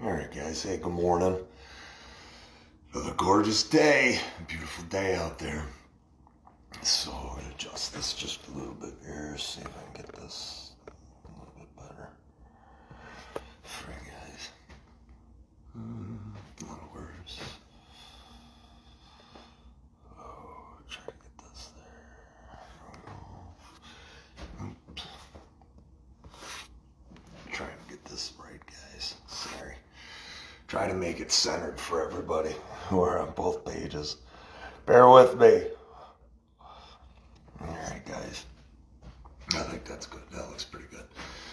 All right, guys. Hey, good morning. Another gorgeous day. Beautiful day out there. So I'm going to adjust this just a little bit here. See if I can get this a little bit better. For you guys. A little worse. Oh, try to get this there. Oops. Trying to get this right, guys. Sorry. Try to make it centered for everybody who are on both pages. Bear with me. All right, guys. I think that's good. That looks pretty good.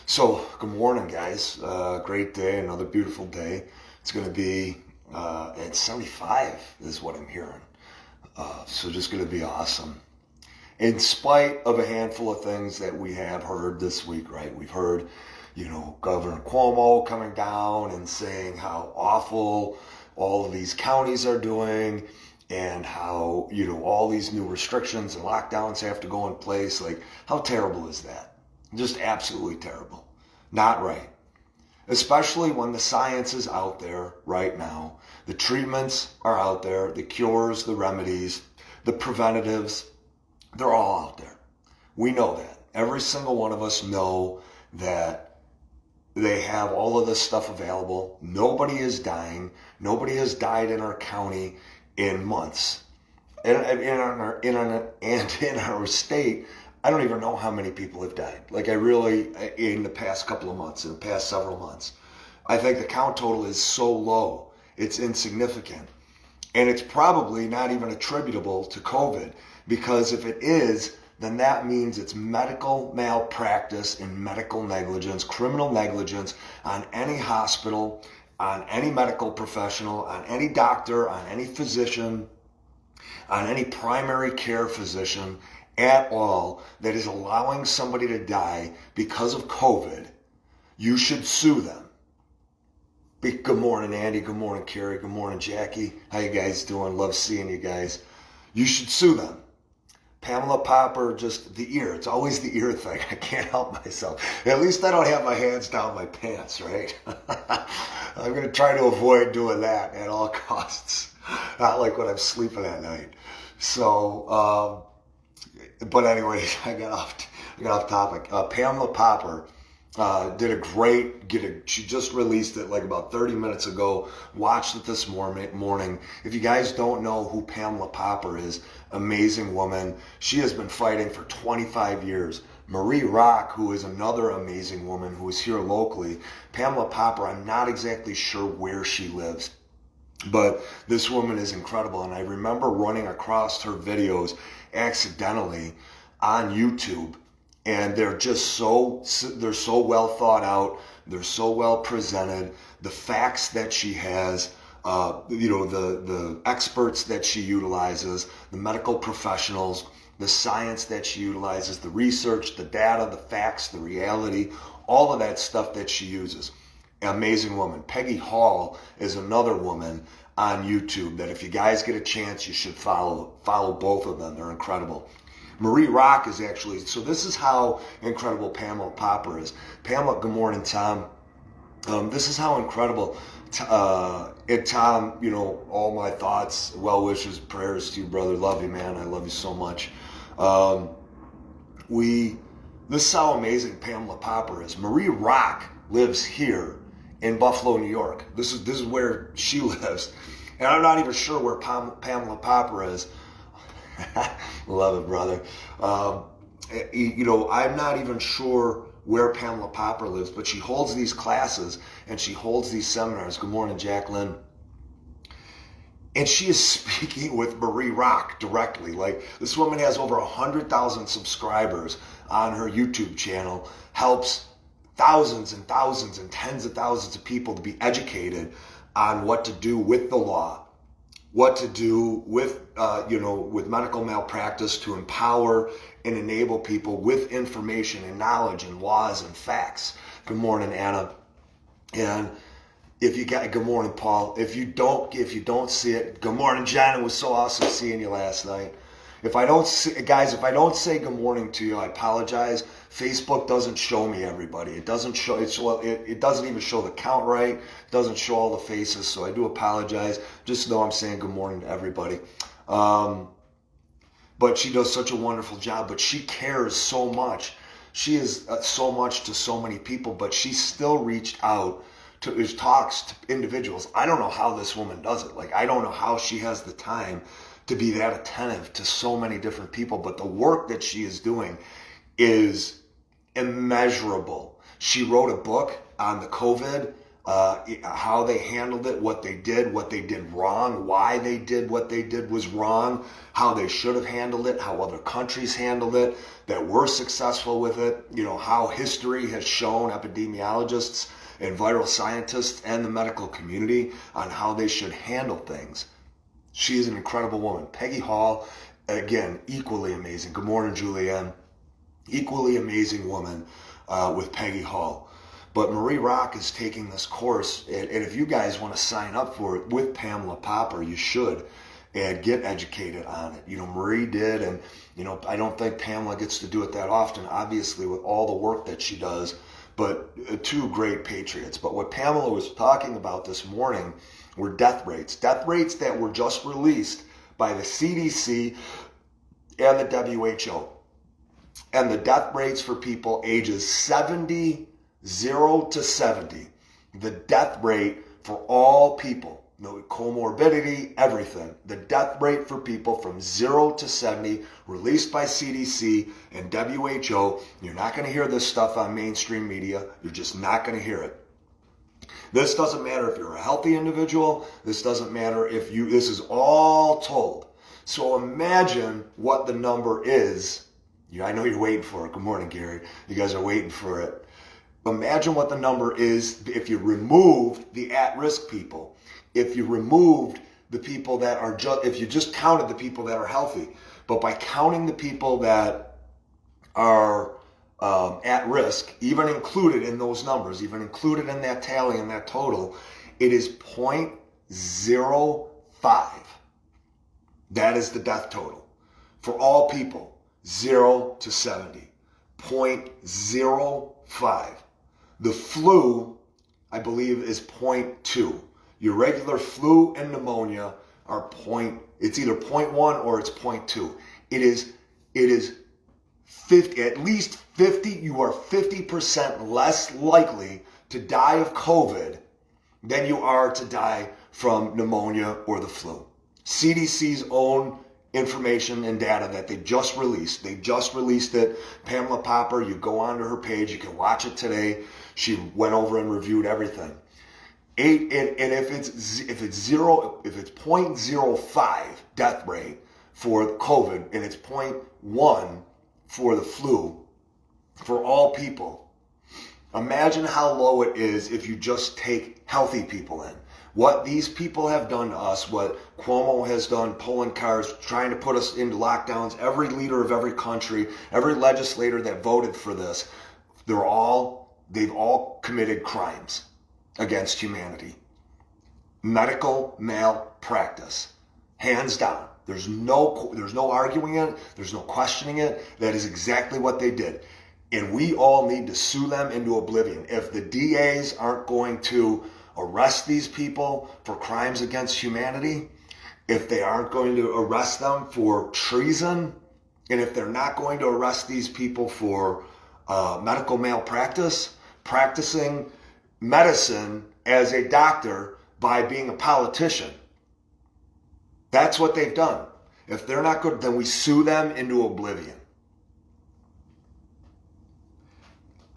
So, good morning, guys. Great day. Another beautiful day. It's going to be at 75 is what I'm hearing. So just going to be awesome. In spite of a handful of things that we have heard this week, right? We've heard, Governor Cuomo coming down and saying how awful all of these counties are doing and how, all these new restrictions and lockdowns have to go in place. Like, how terrible is that? Just absolutely terrible. Not right. Especially when the science is out there right now. The treatments are out there, the cures, the remedies, the preventatives, they're all out there. We know that. Every single one of us know that they have all of this stuff available. Nobody is dying. Nobody has died in our county in months. And in our state, I don't even know how many people have died. Like, in the past couple of months, in the past several months. I think the count total is so low. It's insignificant. And it's probably not even attributable to COVID, because if it is, then that means it's medical malpractice and medical negligence, criminal negligence on any hospital, on any medical professional, on any doctor, on any physician, on any primary care physician at all that is allowing somebody to die because of COVID. You should sue them. Good morning, Andy. Good morning, Carrie. Good morning, Jackie. How you guys doing? Love seeing you guys. You should sue them. Pamela Popper, just the ear. It's always the ear thing. I can't help myself. At least I don't have my hands down my pants, right? I'm going to try to avoid doing that at all costs. Not like when I'm sleeping at night. So, but anyway, I got off topic. Pamela Popper she just released it like about 30 minutes ago. Watched it this morning. If you guys don't know who Pamela Popper is, amazing woman. She has been fighting for 25 years. Marie Rock, who is another amazing woman who is here locally. Pamela Popper, I'm not exactly sure where she lives, but this woman is incredible. And I remember running across her videos accidentally on YouTube. And they're so well thought out. They're so well presented. The facts that she has, the experts that she utilizes, the medical professionals, the science that she utilizes, the research, the data, the facts, the reality, all of that stuff that she uses. Amazing woman. Peggy Hall is another woman on YouTube that if you guys get a chance, you should follow both of them. They're incredible. Marie Rock is actually, so this is how incredible Pamela Popper is. Pamela, good morning, Tom. This is how incredible, Tom, all my thoughts, well wishes, prayers to you, brother. Love you, man. I love you so much. This is how amazing Pamela Popper is. Marie Rock lives here in Buffalo, New York. This is where she lives. And I'm not even sure where Pamela Popper is. Love it, brother. I'm not even sure where Pamela Popper lives, but she holds these classes and she holds these seminars. Good morning, Jacqueline. And she is speaking with Marie Rock directly. Like, this woman has over 100,000 subscribers on her YouTube channel, helps thousands and thousands and tens of thousands of people to be educated on what to do with the law, what to do with, with medical malpractice to empower and enable people with information and knowledge and laws and facts. Good morning, Anna. And good morning, Paul. If you don't see it, good morning, John. It was so awesome seeing you last night. If I don't say good morning to you, I apologize. Facebook doesn't show me everybody. It doesn't show, it doesn't even show the count right. It doesn't show all the faces, so I do apologize. Just know I'm saying good morning to everybody. But she does such a wonderful job, but she cares so much. She is so much to so many people, but she still reached out to talks to individuals. I don't know how this woman does it. Like, I don't know how she has the time to be that attentive to so many different people, but the work that she is doing is immeasurable. She wrote a book on the COVID, how they handled it, what they did wrong, why they did what they did was wrong, how they should have handled it, how other countries handled it that were successful with it, how history has shown epidemiologists and viral scientists and the medical community on how they should handle things. She is an incredible woman. Peggy Hall, again, equally amazing. Good morning, Julianne. Equally amazing woman with Peggy Hall. But Marie Rock is taking this course, and if you guys want to sign up for it with Pamela Popper, you should, and get educated on it. Marie did, and I don't think Pamela gets to do it that often, obviously, with all the work that she does, but two great patriots. But what Pamela was talking about this morning were death rates that were just released by the CDC and the WHO. And the death rates for people ages 0 to 70, the death rate for all people, no comorbidity, everything. The death rate for people from 0 to 70, released by CDC and WHO. You're not going to hear this stuff on mainstream media. You're just not going to hear it. This doesn't matter if you're a healthy individual. This doesn't matter if this is all told. So imagine what the number is. I know you're waiting for it. Good morning, Gary. You guys are waiting for it. Imagine what the number is if you removed the at-risk people. If you removed the people that are if you just counted the people that are healthy. But by counting the people that are at risk, even included in those numbers, even included in that tally and that total, it is 0.05. That is the death total for all people, 0 to 70. 0.05. The flu, I believe, is 0.2. Your regular flu and pneumonia are it's either 0.1 or it's 0.2. It is 50, at least 50, you are 50% less likely to die of COVID than you are to die from pneumonia or the flu. CDC's own information and data that they just released. They just released it. Pamela Popper, you go onto her page, you can watch it today. She went over and reviewed everything. And if it's 0.05 death rate for COVID and it's 0.1 for the flu for all people, imagine how low it is if you just take healthy people in. What these people have done to us, what Cuomo has done, pulling cars, trying to put us into lockdowns, every leader of every country, every legislator that voted for this, they've all committed crimes against humanity. Medical malpractice, hands down. There's no arguing it. There's no questioning it. That is exactly what they did. And we all need to sue them into oblivion. If the DAs aren't going to arrest these people for crimes against humanity, if they aren't going to arrest them for treason, and if they're not going to arrest these people for medical malpractice, practicing medicine as a doctor by being a politician, that's what they've done. If they're not good, then we sue them into oblivion.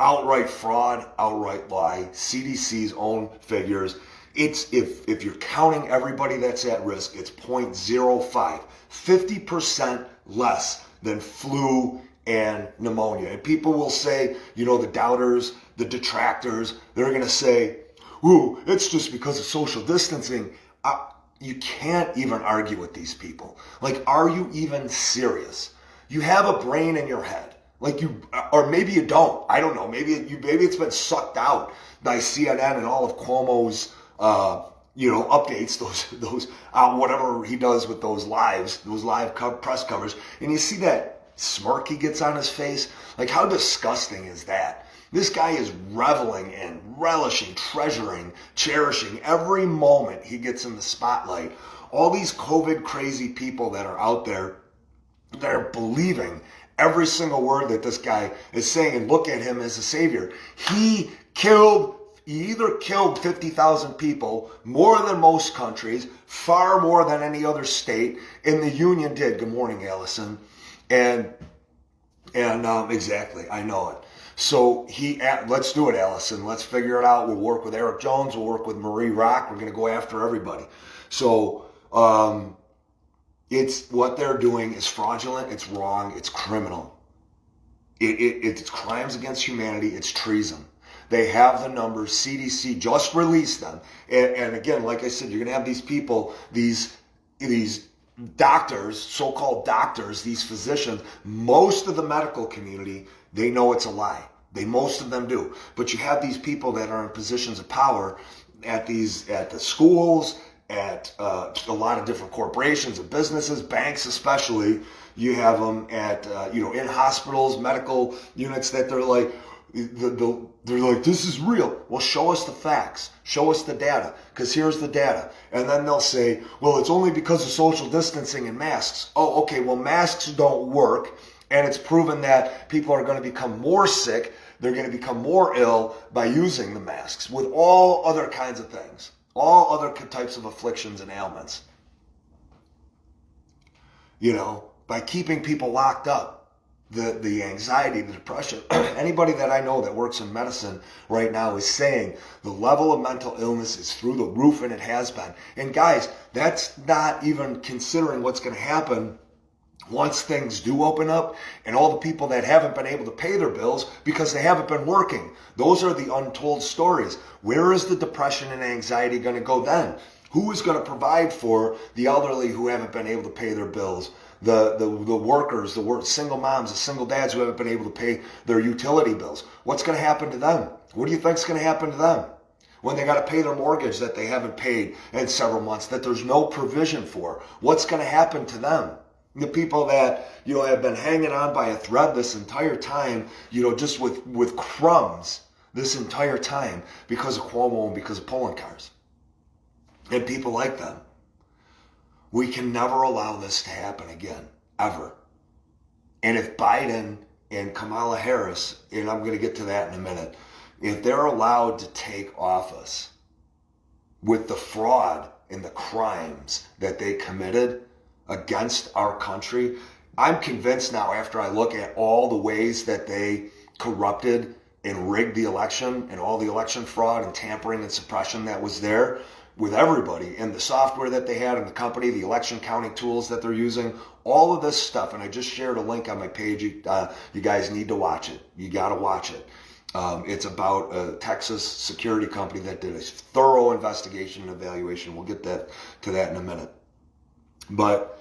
Outright fraud, outright lie, CDC's own figures. It's if you're counting everybody that's at risk, it's 0.05, 50% less than flu and pneumonia. And people will say, the doubters, the detractors, they're going to say, ooh, it's just because of social distancing. You can't even argue with these people. Like, are you even serious? You have a brain in your head. Or maybe you don't. I don't know. Maybe it's been sucked out by CNN and all of Cuomo's updates, those whatever he does with those live press covers, and you see that smirk he gets on his face. Like, how disgusting is that? This guy is reveling and relishing, treasuring, cherishing every moment he gets in the spotlight. All these COVID crazy people that are out there that are believing every single word that this guy is saying and look at him as a savior. He either killed 50,000 people, more than most countries, far more than any other state, and the union did. Good morning, Allison. And exactly, I know it. So let's do it, Allison. Let's figure it out. We'll work with Eric Jones. We'll work with Marie Rock. We're going to go after everybody. So it's what they're doing is fraudulent. It's wrong. It's criminal. It's crimes against humanity. It's treason. They have the numbers. CDC just released them. And again, like I said, you're going to have these people, these doctors, so-called doctors, these physicians. Most of the medical community, they know it's a lie. Most of them do. But you have these people that are in positions of power at the schools, at a lot of different corporations and businesses, banks especially. You have them at in hospitals, medical units that they're like, this is real. Well, show us the facts. Show us the data, because here's the data. And then they'll say, well, it's only because of social distancing and masks. Oh, okay, well, masks don't work, and it's proven that people are going to become more sick. They're going to become more ill by using the masks, with all other kinds of things, all other types of afflictions and ailments. By keeping people locked up. The anxiety, the depression, anybody that I know that works in medicine right now is saying the level of mental illness is through the roof, and it has been. And guys, that's not even considering what's going to happen once things do open up and all the people that haven't been able to pay their bills because they haven't been working. Those are the untold stories. Where is the depression and anxiety going to go then? Who is going to provide for the elderly who haven't been able to pay their bills? The workers, single moms, the single dads who haven't been able to pay their utility bills. What's going to happen to them? What do you think's going to happen to them when they got to pay their mortgage that they haven't paid in several months, that there's no provision for? What's going to happen to them? The people that have been hanging on by a thread this entire time, just with crumbs this entire time because of Cuomo and because of polling cars and people like them. We can never allow this to happen again, ever. And if Biden and Kamala Harris, and I'm going to get to that in a minute, if they're allowed to take office with the fraud and the crimes that they committed against our country, I'm convinced now, after I look at all the ways that they corrupted and rigged the election and all the election fraud and tampering and suppression that was there, with everybody, and the software that they had in the company, the election counting tools that they're using, all of this stuff. And I just shared a link on my page. You guys need to watch it. You got to watch it. It's about a Texas security company that did a thorough investigation and evaluation. We'll get to that in a minute. But,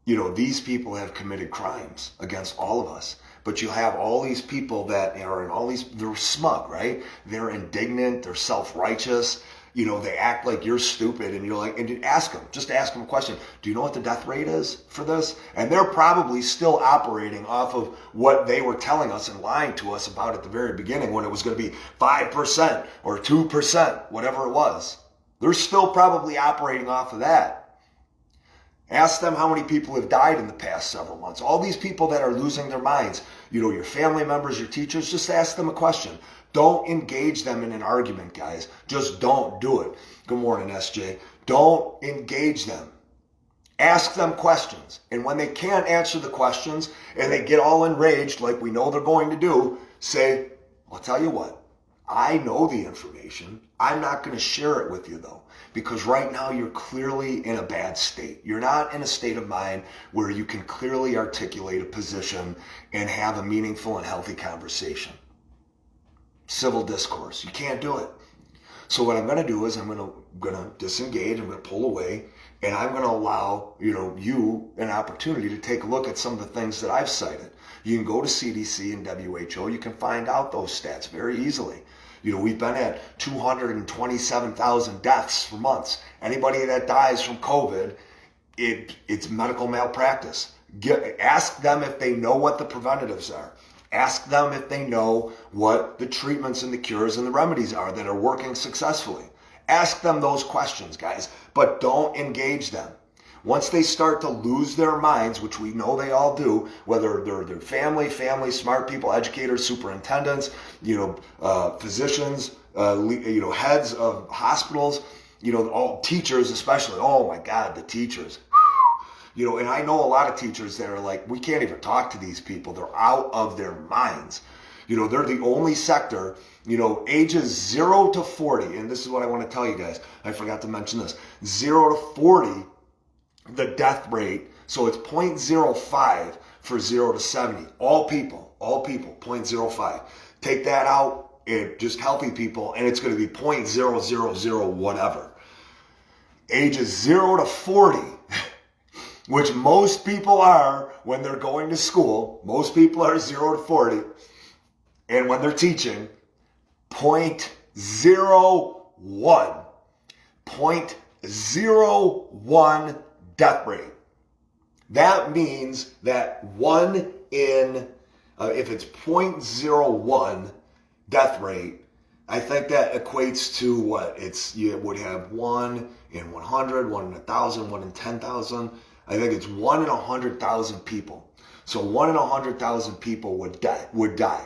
these people have committed crimes against all of us. But you have all these people that are in all these, they're smug, right? They're indignant. They're self-righteous. They act like you're stupid, and you're like, and just ask them a question. Do you know what the death rate is for this? And they're probably still operating off of what they were telling us and lying to us about at the very beginning, when it was going to be 5% or 2%, whatever it was. They're still probably operating off of that. Ask them how many people have died in the past several months. All these people that are losing their minds, your family members, your teachers, just ask them a question. Don't engage them in an argument, guys. Just don't do it. Good morning, SJ. Don't engage them. Ask them questions. And when they can't answer the questions and they get all enraged, like we know they're going to do, say, I'll tell you what, I know the information. I'm not going to share it with you, though, because right now you're clearly in a bad state. You're not in a state of mind where you can clearly articulate a position and have a meaningful and healthy conversation. Civil discourse. You can't do it. So what I'm going to do is I'm going to disengage. I'm going to pull away, and I'm going to allow you an opportunity to take a look at some of the things that I've cited. You can go to CDC and WHO. You can find out those stats very easily. We've been at 227,000 deaths for months. Anybody that dies from COVID, it's medical malpractice. Ask them if they know what the preventatives are. Ask them if they know what the treatments and the cures and the remedies are that are working successfully. Ask them those questions, guys, but don't engage them. Once they start to lose their minds, which we know they all do, whether they're their family, smart people, educators, superintendents, physicians, heads of hospitals, all teachers especially. Oh my God, the teachers. And I know a lot of teachers that are like, we can't even talk to these people. They're out of their minds. They're the only sector, ages 0 to 40. And this is what I want to tell you guys. I forgot to mention this. 0 to 40, the death rate. So it's 0.05 for 0 to 70. All people, 0.05. Take that out, just healthy people, and it's going to be 0.000 whatever. Ages 0 to 40. Which most people are when they're going to school. Most people are 0 to 40. And when they're teaching, 0.01. 0.01 death rate. That means that if it's 0.01 death rate, I think that equates to what? You would have 1 in 100, 1 in 1,000, 1 in 10,000. I think it's 1 in 100,000 people. So 1 in 100,000 people would die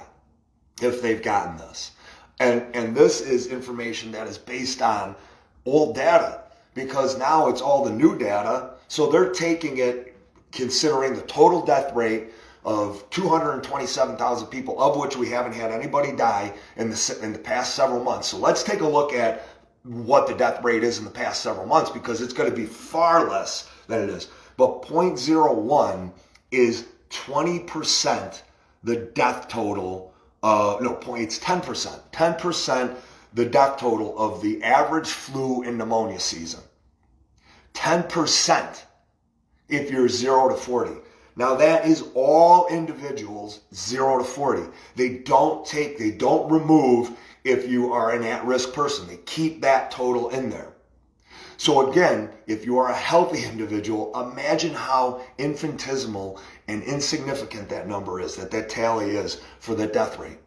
if they've gotten this. And this is information that is based on old data, because now it's all the new data. So they're taking it considering the total death rate of 227,000 people, of which we haven't had anybody die in the past several months. So let's take a look at what the death rate is in the past several months, because it's going to be far less than it is. But 0.01 is 20% the death total. It's 10%. 10% the death total of the average flu and pneumonia season. 10% if you're 0 to 40. Now that is all individuals 0 to 40. They don't remove if you are an at-risk person. They keep that total in there. So again, if you are a healthy individual, imagine how infinitesimal and insignificant that number is, that tally is for the death rate.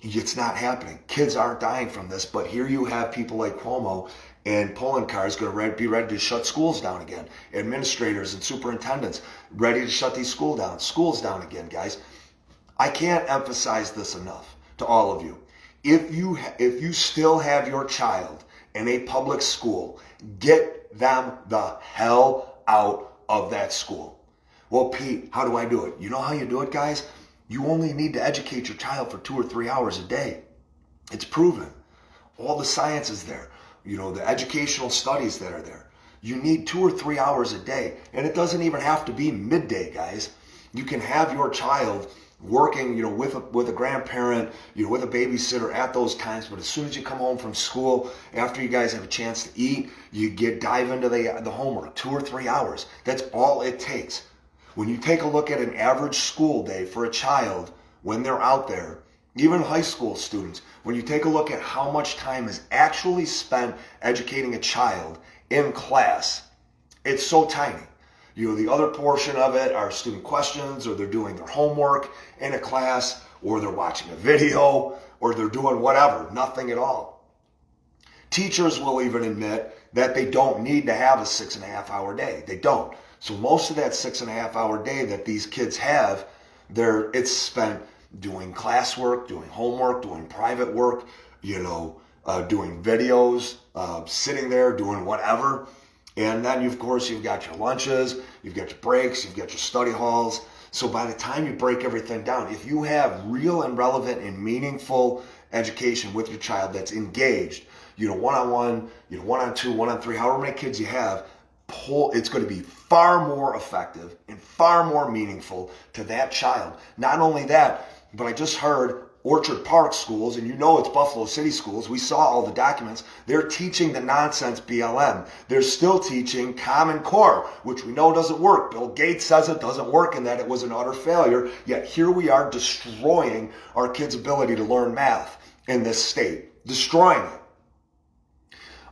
It's not happening. Kids aren't dying from this, but here you have people like Cuomo and Poloncarz is going to be ready to shut schools down again. Administrators and superintendents ready to shut these schools down again, guys. I can't emphasize this enough to all of you. If you still have your child in a public school, get them the hell out of that school. Well, Pete, how do I do it? You know how you do it, guys? You only need to educate your child for 2 or 3 hours a day. It's proven. All the science is there. The educational studies that are there. You need 2 or 3 hours a day. And it doesn't even have to be midday, guys. You can have your child working, with a grandparent, with a babysitter at those times. But as soon as you come home from school, after you guys have a chance to eat, you dive into the homework, 2 or 3 hours. That's all it takes. When you take a look at an average school day for a child, when they're out there, even high school students, when you take a look at how much time is actually spent educating a child in class, it's so tiny. The other portion of it are student questions, or they're doing their homework in a class, or they're watching a video, or they're doing whatever, nothing at all. Teachers will even admit that they don't need to have a 6.5-hour day. They don't. So most of that 6.5-hour day that these kids have, it's spent doing classwork, doing homework, doing private work, doing videos, sitting there, doing whatever. And then, of course, you've got your lunches, you've got your breaks, you've got your study halls. So by the time you break everything down, if you have real and relevant and meaningful education with your child that's engaged, one-on-one, one-on-two, one-on-three, however many kids you have, it's going to be far more effective and far more meaningful to that child. Not only that, but I just heard Orchard Park schools, and it's Buffalo City schools. We saw all the documents. They're teaching the nonsense BLM. They're still teaching Common Core, which we know doesn't work. Bill Gates says it doesn't work and that it was an utter failure. Yet here we are destroying our kids' ability to learn math in this state, destroying it.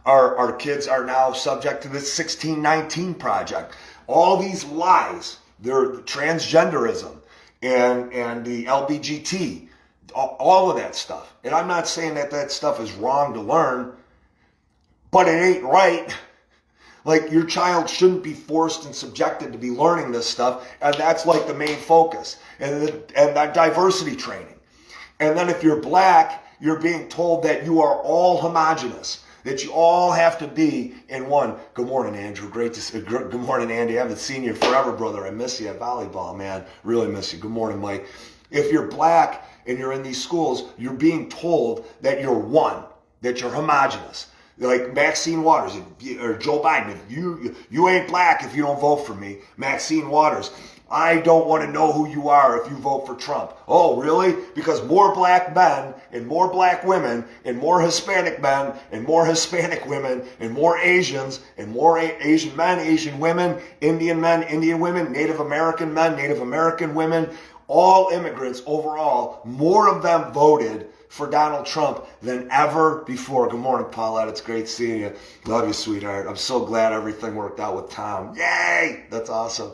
Our kids are now subject to this 1619 project. All these lies, they're transgenderism and the LBGT, all of that stuff. And I'm not saying that that stuff is wrong to learn, but it ain't right. Like, your child shouldn't be forced and subjected to be learning this stuff, and that's like the main focus. And that diversity training. And then if you're black, you're being told that you are all homogenous, that you all have to be in one. Good morning, Andrew. Great to see. Good morning, Andy. I haven't seen you forever, brother. I miss you at volleyball, man. Really miss you. Good morning, Mike. If you're black and you're in these schools, you're being told that you're one, that you're homogenous. Like Maxine Waters or Joe Biden, if you ain't black if you don't vote for me. Maxine Waters, I don't want to know who you are if you vote for Trump. Oh, really? Because more black men and more black women and more Hispanic men and more Hispanic women and more Asians and more Asian men, Asian women, Indian men, Indian women, Native American men, Native American women, all immigrants overall, more of them voted for Donald Trump than ever before. Good morning, Paulette. It's great seeing you. Love you, sweetheart. I'm so glad everything worked out with Tom. Yay! That's awesome.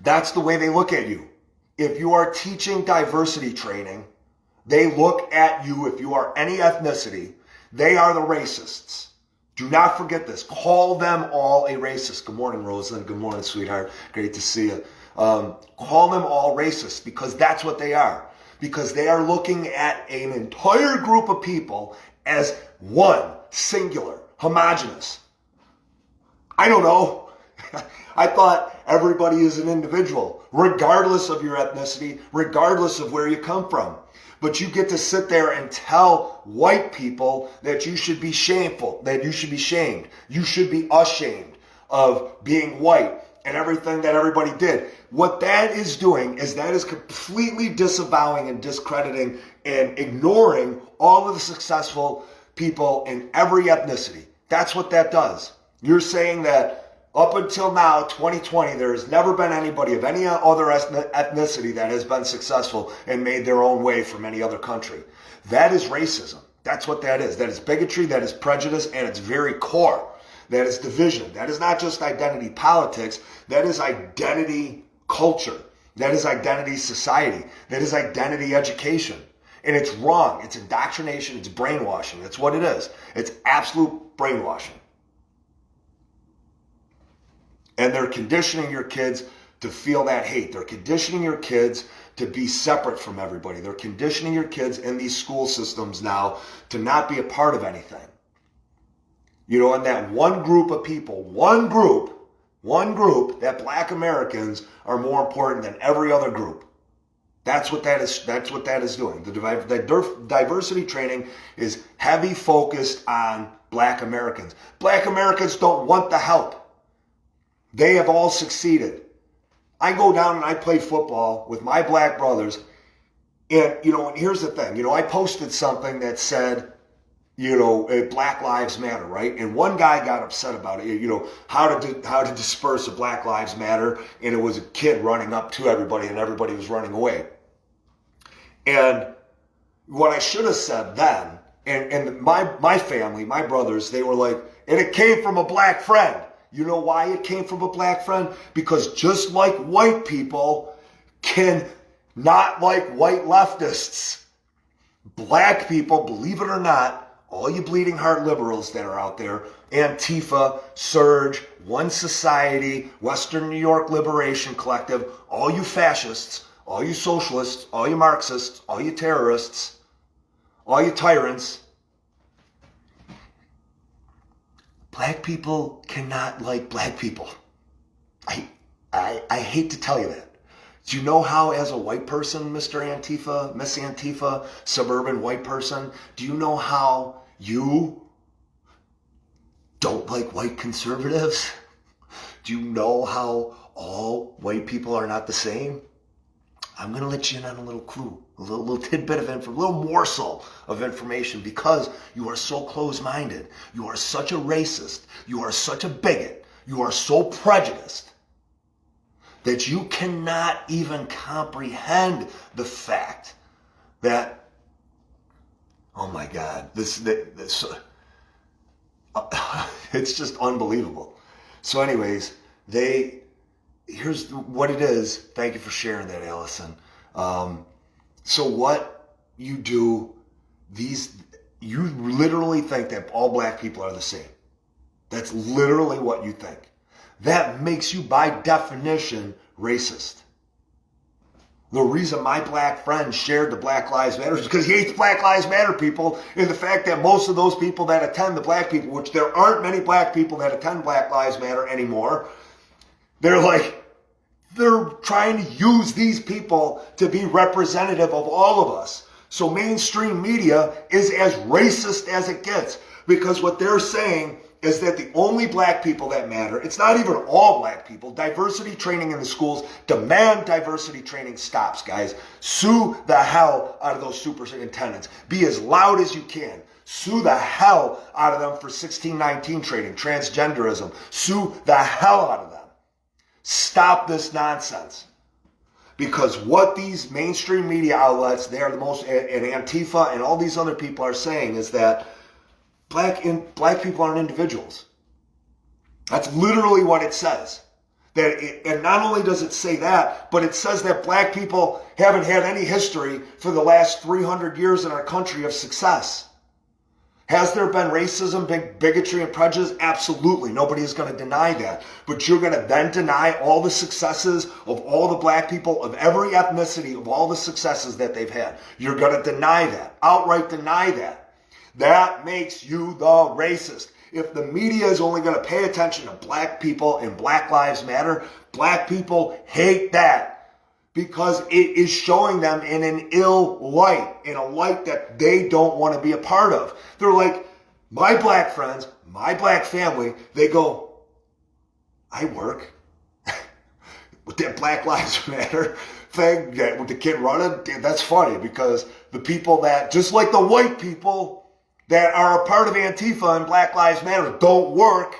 That's the way they look at you. If you are teaching diversity training, they look at you, if you are any ethnicity, they are the racists. Do not forget this. Call them all a racist. Good morning, Rosalind. Good morning, sweetheart. Great to see you. Call them all racist, because that's what they are. Because they are looking at an entire group of people as one, singular, homogenous. I don't know. I thought everybody is an individual, regardless of your ethnicity, regardless of where you come from. But you get to sit there and tell white people that you should be shameful, that you should be shamed. You should be ashamed of being white and everything that everybody did. What that is doing is that is completely disavowing and discrediting and ignoring all of the successful people in every ethnicity. That's what that does. You're saying that up until now, 2020, there has never been anybody of any other ethnicity that has been successful and made their own way from any other country. That is racism. That's what that is. That is bigotry, that is prejudice, and its very core. That is division. That is not just identity politics. That is identity culture. That is identity society. That is identity education. And it's wrong. It's indoctrination. It's brainwashing. That's what it is. It's absolute brainwashing. And they're conditioning your kids to feel that hate. They're conditioning your kids to be separate from everybody. They're conditioning your kids in these school systems now to not be a part of anything. You know, and that one group of people, one group, that black Americans are more important than every other group. That's what that is. That's what that is doing. The diversity training is heavy focused on black Americans. Black Americans don't want the help. They have all succeeded. I go down and I play football with my black brothers. And, you know, and here's the thing. You know, I posted something that said, you know, Black Lives Matter, right? And one guy got upset about it, you know, how to disperse a Black Lives Matter. And it was a kid running up to everybody and everybody was running away. And what I should have said then, and my family, my brothers, they were like, and it came from a black friend. You know why it came from a black friend? Because just like white people can not like white leftists, black people, believe it or not, all you bleeding heart liberals that are out there, Antifa, Surge, One Society, Western New York Liberation Collective, all you fascists, all you socialists, all you Marxists, all you terrorists, all you tyrants, black people cannot like black people. I hate to tell you that. Do you know how, as a white person, Mr. Antifa, Miss Antifa, suburban white person, do you know how you don't like white conservatives? Do you know how all white people are not the same? I'm going to let you in on a little clue, a little tidbit of information, a little morsel of information, because you are so close-minded. You are such a racist. You are such a bigot. You are so prejudiced that you cannot even comprehend the fact that Oh my God, this it's just unbelievable. So anyways, here's what it is. Thank you for sharing that, Allison. So what you do, you literally think that all black people are the same. That's literally what you think. That makes you, by definition, racist. The reason my black friend shared the Black Lives Matter is because he hates Black Lives Matter people, and the fact that most of those people that attend the black people, which there aren't many black people that attend Black Lives Matter anymore, they're trying to use these people to be representative of all of us. So mainstream media is as racist as it gets, because what they're saying is that the only black people that matter, it's not even all black people. Diversity training in the schools, demand diversity training stops, guys. Sue the hell out of those superintendents. Be as loud as you can. Sue the hell out of them for 1619 training, transgenderism. Sue the hell out of them. Stop this nonsense. Because what these mainstream media outlets, they are the most, and Antifa and all these other people are saying is that black people aren't individuals. That's literally what it says. And not only does it say that, but it says that black people haven't had any history for the last 300 years in our country of success. Has there been racism, bigotry, and prejudice? Absolutely. Nobody is going to deny that. But you're going to then deny all the successes of all the black people, of every ethnicity, of all the successes that they've had. You're going to deny that. Outright deny that. That makes you the racist. If the media is only going to pay attention to black people and Black Lives Matter, black people hate that because it is showing them in an ill light, in a light that they don't want to be a part of. They're like, my black friends, my black family, they go, I work with that Black Lives Matter thing, with the kid running. That's funny because the people that, just like the white people that are a part of Antifa and Black Lives Matter, don't work.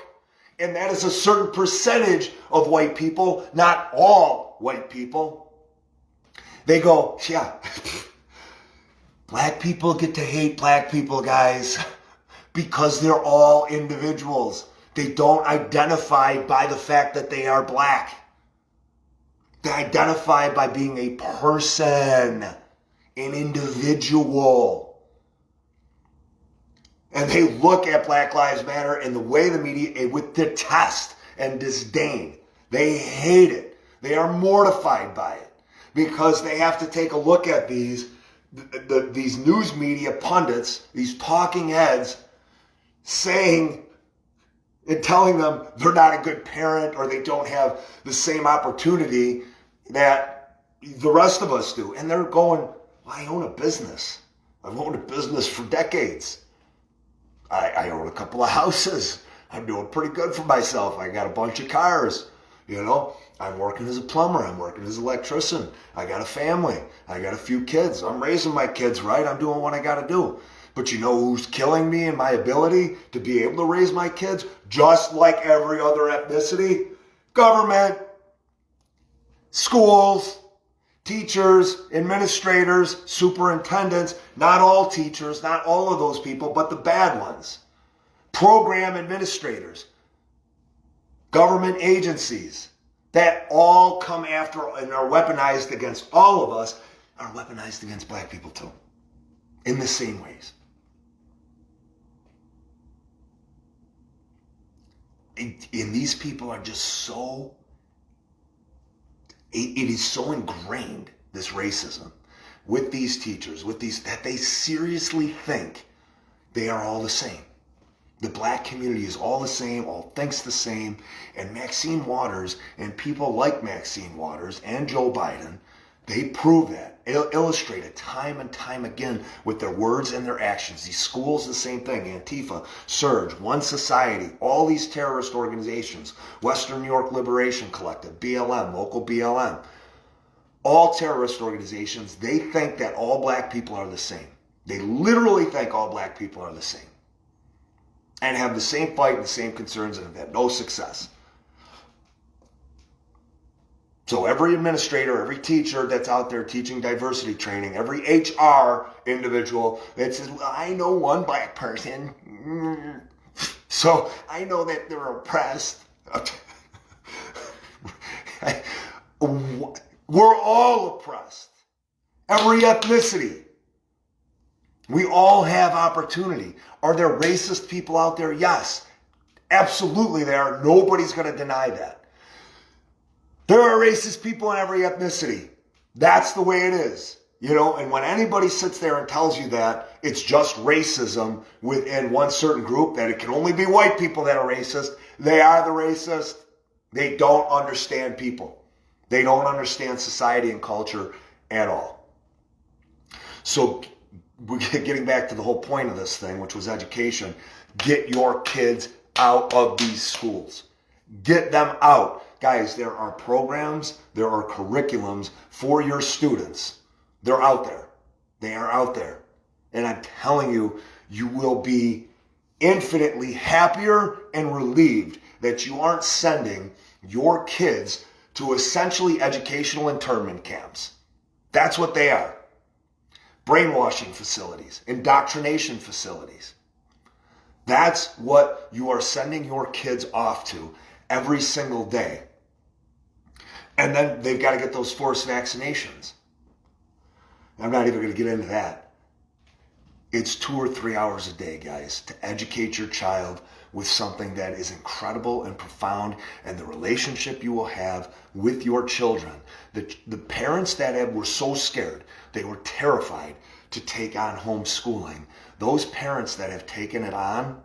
And that is a certain percentage of white people, not all white people. They go, yeah, black people get to hate black people, guys, because they're all individuals. They don't identify by the fact that they are black. They identify by being a person, an individual. And they look at Black Lives Matter and the way the media, with detest and disdain. They hate it. They are mortified by it because they have to take a look at these news media pundits, these talking heads, saying and telling them they're not a good parent or they don't have the same opportunity that the rest of us do. And they're going, well, I own a business. I've owned a business for decades. I own a couple of houses. I'm doing pretty good for myself. I got a bunch of cars. I'm working as a plumber. I'm working as an electrician. I got a family. I got a few kids. I'm raising my kids right. I'm doing what I got to do. But you know who's killing me and my ability to be able to raise my kids? Just like every other ethnicity. Government, schools, teachers, administrators, superintendents, not all teachers, not all of those people, but the bad ones. Program administrators, government agencies that all come after and are weaponized against all of us, are weaponized against black people too, in the same ways. And these people are just so, it is so ingrained, this racism, with these teachers, that they seriously think they are all the same. The black community is all the same, all thinks the same, and Maxine Waters and people like Maxine Waters and Joe Biden, they prove that, illustrate it time and time again with their words and their actions. These schools, the same thing. Antifa, Surge, One Society, all these terrorist organizations, Western New York Liberation Collective, BLM, local BLM, all terrorist organizations, they think that all black people are the same. They literally think all black people are the same and have the same fight and the same concerns and have had no success. So every administrator, every teacher that's out there teaching diversity training, every HR individual that says, well, I know one black person, so I know that they're oppressed. We're all oppressed. Every ethnicity. We all have opportunity. Are there racist people out there? Yes. Absolutely there are. Nobody's going to deny that. There are racist people in every ethnicity. That's the way it is. You know, and when anybody sits there and tells you that it's just racism within one certain group, that it can only be white people that are racist, they are the racist. They don't understand people. They don't understand society and culture at all. So we're getting back to the whole point of this thing, which was education. Get your kids out of these schools. Get them out. Guys, there are programs, there are curriculums for your students. They're out there. They are out there. And I'm telling you, you will be infinitely happier and relieved that you aren't sending your kids to essentially educational internment camps. That's what they are. Brainwashing facilities, indoctrination facilities. That's what you are sending your kids off to every single day. And then they've got to get those forced vaccinations. I'm not even going to get into that. It's 2 or 3 hours a day, guys, to educate your child with something that is incredible and profound, and the relationship you will have with your children. The parents that were so scared, they were terrified to take on homeschooling. Those parents that have taken it on,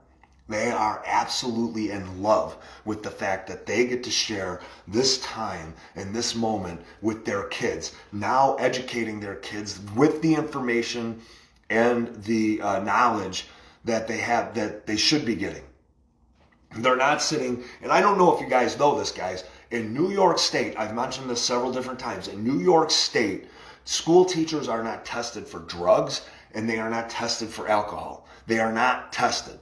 they are absolutely in love with the fact that they get to share this time and this moment with their kids. Now educating their kids with the information and the knowledge that they have, that they should be getting. They're not sitting, and I don't know if you guys know this, guys, in New York State, I've mentioned this several different times, in New York State, school teachers are not tested for drugs and they are not tested for alcohol. They are not tested.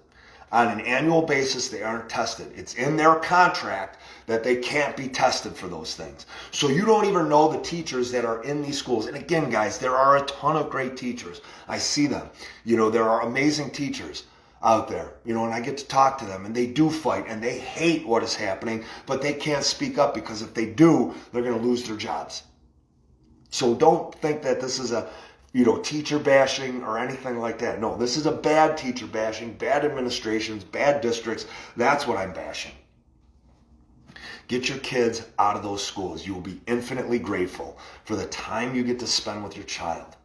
On an annual basis, they aren't tested. It's in their contract that they can't be tested for those things. So you don't even know the teachers that are in these schools. And again, guys, there are a ton of great teachers. I see them. You know, there are amazing teachers out there, you know, and I get to talk to them, and they do fight and they hate what is happening, but they can't speak up because if they do, they're going to lose their jobs. So don't think that this is a, you know, teacher bashing or anything like that. No, this is a bad teacher bashing, bad administrations, bad districts. That's what I'm bashing. Get your kids out of those schools. You will be infinitely grateful for the time you get to spend with your child.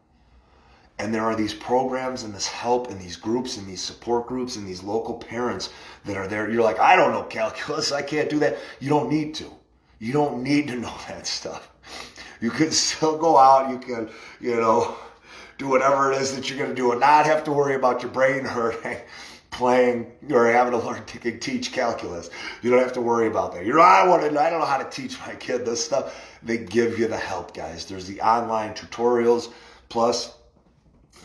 And there are these programs and this help and these groups and these support groups and these local parents that are there. You're like, I don't know calculus. I can't do that. You don't need to. You don't need to know that stuff. You can still go out. You can, you know, do whatever it is that you're going to do and not have to worry about your brain hurting playing or having to learn to teach calculus. You don't have to worry about that. You're, I don't know how to teach my kid this stuff. They give you the help, guys. There's the online tutorials, plus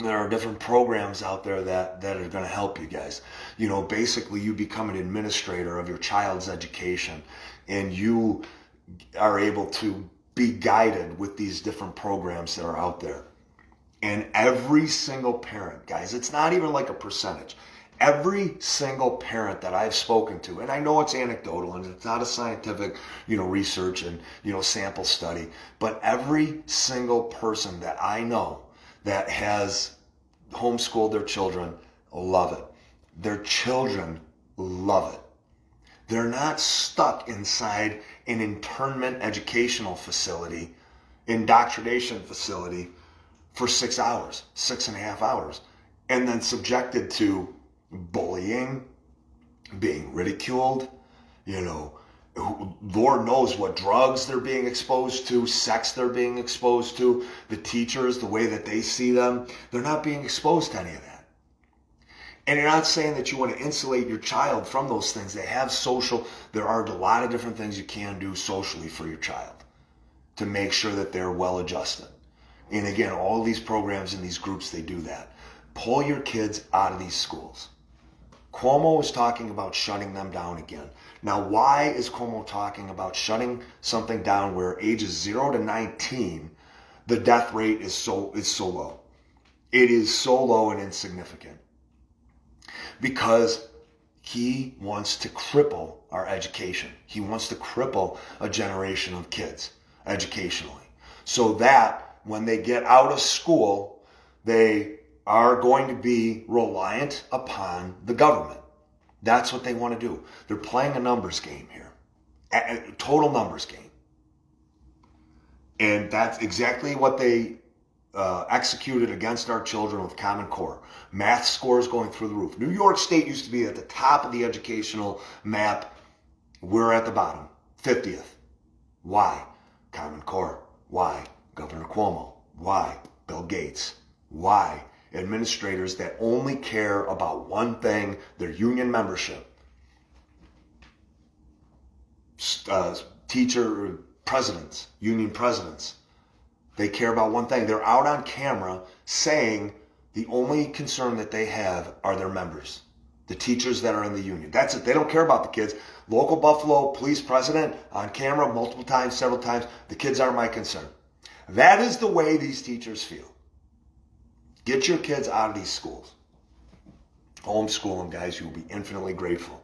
there are different programs out there that are going to help you guys. You know, basically you become an administrator of your child's education, and you are able to be guided with these different programs that are out there. And every single parent, guys, it's not even like a percentage. Every single parent that I've spoken to, and I know it's anecdotal and it's not a scientific, you know, research and, you know, sample study, but every single person that I know that has homeschooled their children love it. Their children love it. They're not stuck inside an internment educational facility, indoctrination facility for 6 hours, 6.5 hours, and then subjected to bullying, being ridiculed, you know, Lord knows what drugs they're being exposed to, sex they're being exposed to, the teachers, the way that they see them, they're not being exposed to any of that. And you're not saying that you want to insulate your child from those things. They have there are a lot of different things you can do socially for your child to make sure that they're well adjusted. And again, all these programs and these groups, they do that. Pull your kids out of these schools. Cuomo is talking about shutting them down again. Now, why is Cuomo talking about shutting something down where ages 0 to 19, the death rate is so low? It is so low and insignificant. Because he wants to cripple our education. He wants to cripple a generation of kids educationally. So that when they get out of school, they are going to be reliant upon the government. That's what they want to do. They're playing a numbers game here. A total numbers game. And that's exactly what they executed against our children with Common Core. Math scores going through the roof. New York State used to be at the top of the educational map. We're at the bottom, 50th. Why? Common Core. Why? Governor Cuomo. Why? Bill Gates. Why? Administrators that only care about one thing, their union membership. Teacher presidents, union presidents. They care about one thing. They're out on camera saying the only concern that they have are their members, the teachers that are in the union. That's it. They don't care about the kids. Local Buffalo police president on camera multiple times, several times. The kids aren't my concern. That is the way these teachers feel. Get your kids out of these schools. Homeschool them, guys. You will be infinitely grateful.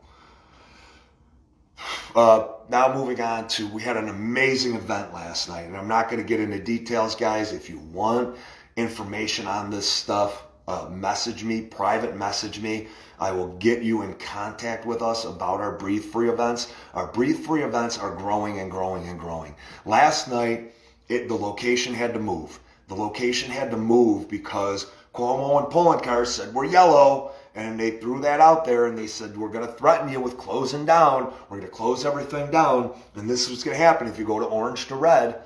Now moving on to, we had an amazing event last night, and I'm not going to get into details, guys. If you want information on this stuff, message me, private message me. I will get you in contact with us about our Breathe Free events. Our Breathe Free events are growing and growing and growing. Last night, the location had to move. The location had to move because Cuomo and Poloncarz said, we're yellow. And they threw that out there and they said, we're going to threaten you with closing down. We're going to close everything down. And this is what's going to happen if you go to orange to red.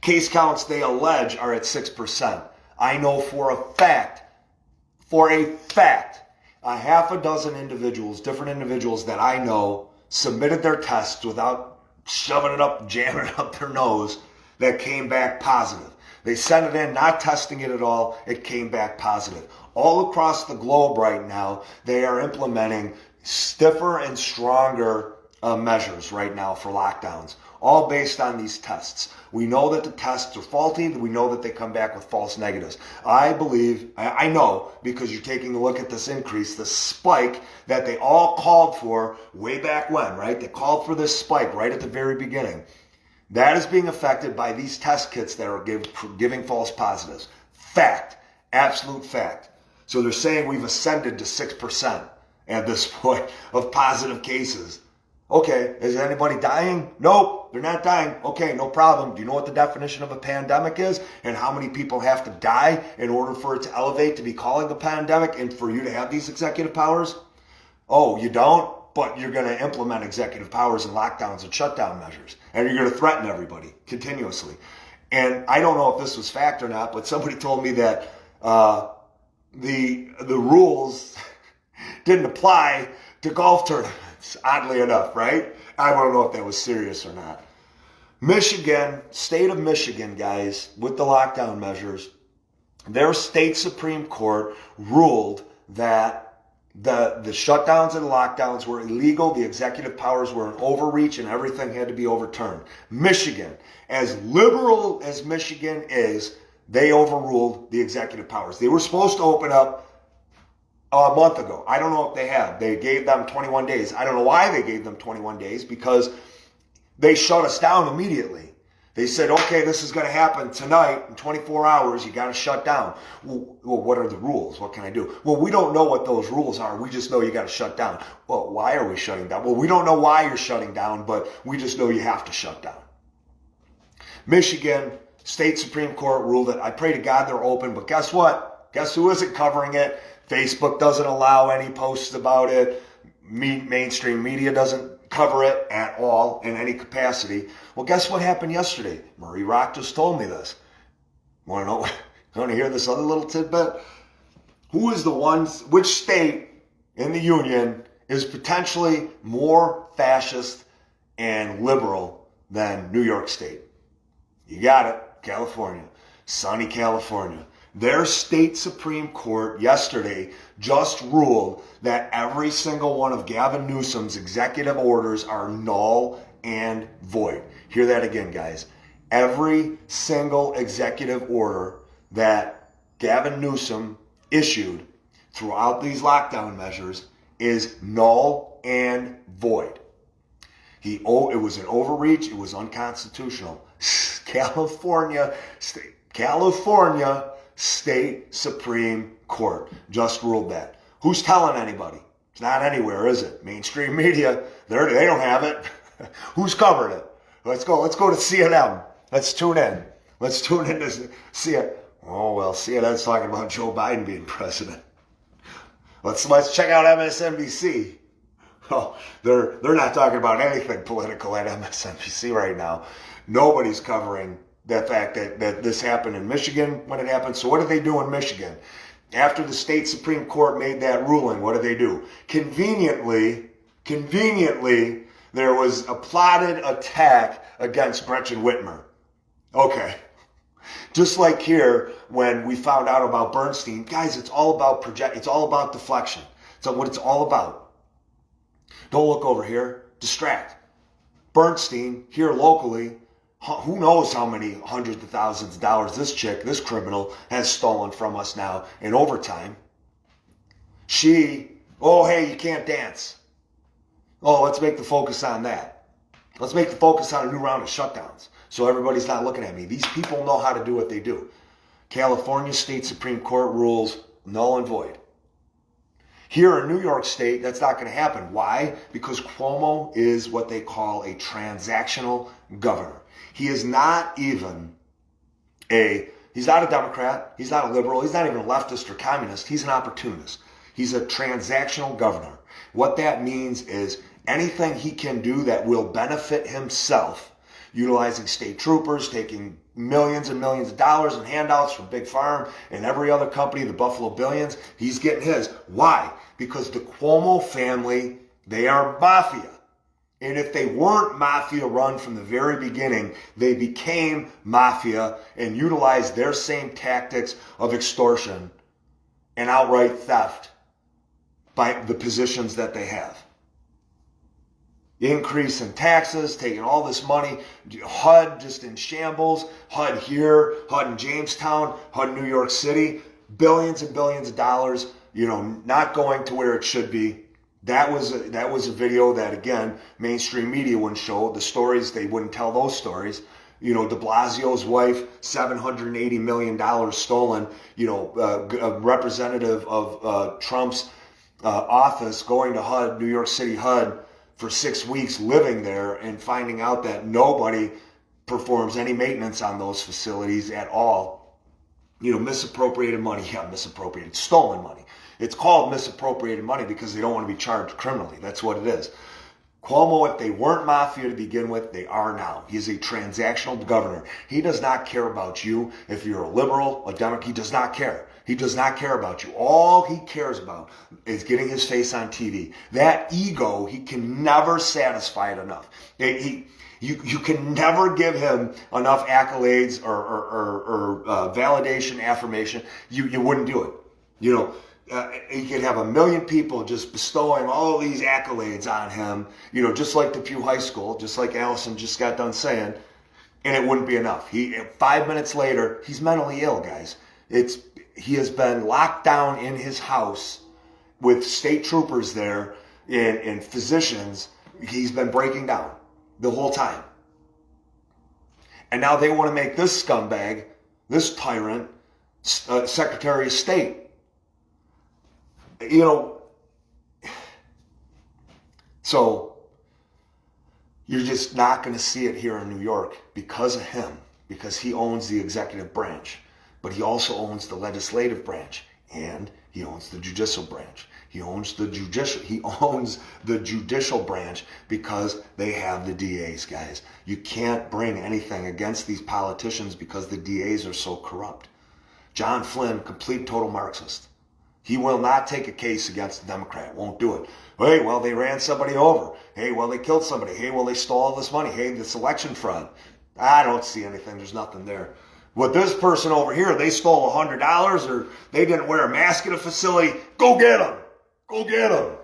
Case counts, they allege, are at 6%. I know for a fact, a half a dozen individuals, different individuals that I know, submitted their tests without shoving it up, jamming it up their nose, that came back positive. They sent it in, not testing it at all. It came back positive. All across the globe right now, they are implementing stiffer and stronger measures right now for lockdowns, all based on these tests. We know that the tests are faulty. We know that they come back with false negatives. I know, because you're taking a look at this increase, the spike that they all called for way back when, right? They called for this spike right at the very beginning. That is being affected by these test kits that are giving false positives. Fact. Absolute fact. So they're saying we've ascended to 6% at this point of positive cases. Okay, is anybody dying? Nope, they're not dying. Okay, no problem. Do you know what the definition of a pandemic is and how many people have to die in order for it to elevate to be calling a pandemic and for you to have these executive powers? Oh, you don't? But you're going to implement executive powers and lockdowns and shutdown measures. And you're going to threaten everybody continuously. And I don't know if this was fact or not, but somebody told me that the rules didn't apply to golf tournaments, oddly enough, right? I don't know if that was serious or not. Michigan, state of Michigan, guys, with the lockdown measures, their state Supreme Court ruled that the shutdowns and lockdowns were illegal, the executive powers were an overreach, and everything had to be overturned. Michigan, as liberal as Michigan is, they overruled the executive powers. They were supposed to open up a month ago. I don't know if they have. They gave them 21 days. I don't know why they gave them 21 days, because they shut us down immediately. They said, okay, this is going to happen tonight in 24 hours. You got to shut down. Well, what are the rules? What can I do? Well, we don't know what those rules are. We just know you got to shut down. Well, why are we shutting down? Well, we don't know why you're shutting down, but we just know you have to shut down. Michigan State Supreme Court ruled it. I pray to God they're open, but guess what? Guess who isn't covering it? Facebook doesn't allow any posts about it. Mainstream media doesn't cover it at all in any capacity. Well, guess what happened yesterday? Murray Rock just told me this. Want to know? Want to hear this other little tidbit? Who is the one? Which state in the union is potentially more fascist and liberal than New York State? You got it. California. Sunny California. Their state Supreme Court yesterday just ruled that every single one of Gavin Newsom's executive orders are null and void. Hear that again, guys. Every single executive order that Gavin Newsom issued throughout these lockdown measures is null and void. It was an overreach. It was unconstitutional. California State Supreme Court just ruled that. Who's telling anybody? It's not anywhere, is it? Mainstream media, they don't have it. Who's covered it? Let's go to CNN. Let's tune in. Let's tune in to see it. Oh, well, CNN's talking about Joe Biden being president. Let's check out MSNBC. Oh, they're not talking about anything political at MSNBC right now. Nobody's covering the fact that this happened in Michigan when it happened. So what did they do in Michigan? After the state Supreme Court made that ruling, what did they do? Conveniently, there was a plotted attack against Gretchen Whitmer. Okay. Just like here, when we found out about Bernstein, guys, it's all about it's all about deflection. So what it's all about. Don't look over here. Distract. Bernstein, here locally, who knows how many hundreds of thousands of dollars this criminal, has stolen from us now in overtime. Hey, you can't dance. Oh, let's make the focus on that. Let's make the focus on a new round of shutdowns so everybody's not looking at me. These people know how to do what they do. California State Supreme Court rules null and void. Here in New York State, that's not going to happen. Why? Because Cuomo is what they call a transactional governor. He is not even he's not a Democrat, he's not a liberal, he's not even a leftist or communist, he's an opportunist. He's a transactional governor. What that means is anything he can do that will benefit himself, utilizing state troopers, taking millions and millions of dollars in handouts from Big Farm and every other company, the Buffalo Billions, he's getting his. Why? Because the Cuomo family, they are mafia. And if they weren't mafia run from the very beginning, they became mafia and utilized their same tactics of extortion and outright theft by the positions that they have. Increase in taxes, taking all this money, HUD just in shambles, HUD here, HUD in Jamestown, HUD in New York City, billions and billions of dollars, not going to where it should be. That was a video that, again, mainstream media wouldn't show. The stories, they wouldn't tell those stories. De Blasio's wife, $780 million stolen. A representative of Trump's office going to HUD, New York City HUD, for 6 weeks living there and finding out that nobody performs any maintenance on those facilities at all. Misappropriated money. Yeah, misappropriated. Stolen money. It's called misappropriated money because they don't want to be charged criminally. That's what it is. Cuomo, if they weren't mafia to begin with, they are now. He's a transactional governor. He does not care about you. If you're a liberal, a Democrat, he does not care. He does not care about you. All he cares about is getting his face on TV. That ego, he can never satisfy it enough. You can never give him enough accolades or validation, affirmation. You wouldn't do it. He could have 1 million people just bestowing all these accolades on him, just like the Pew High School, just like Allison just got done saying, and it wouldn't be enough. 5 minutes later, he's mentally ill, guys. He has been locked down in his house with state troopers there and physicians. He's been breaking down the whole time. And now they want to make this scumbag, this tyrant, Secretary of State. So you're just not going to see it here in New York because of him, because he owns the executive branch, but he also owns the legislative branch and he owns the judicial branch. He owns the judicial branch because they have the DAs, guys. You can't bring anything against these politicians because the DAs are so corrupt. John Flynn, complete total Marxist. He will not take a case against a Democrat. Won't do it. Hey, well, they ran somebody over. Hey, well, they killed somebody. Hey, well, they stole all this money. Hey, this election fraud. I don't see anything. There's nothing there. With this person over here, they stole $100 or they didn't wear a mask at a facility. Go get them. Go get them.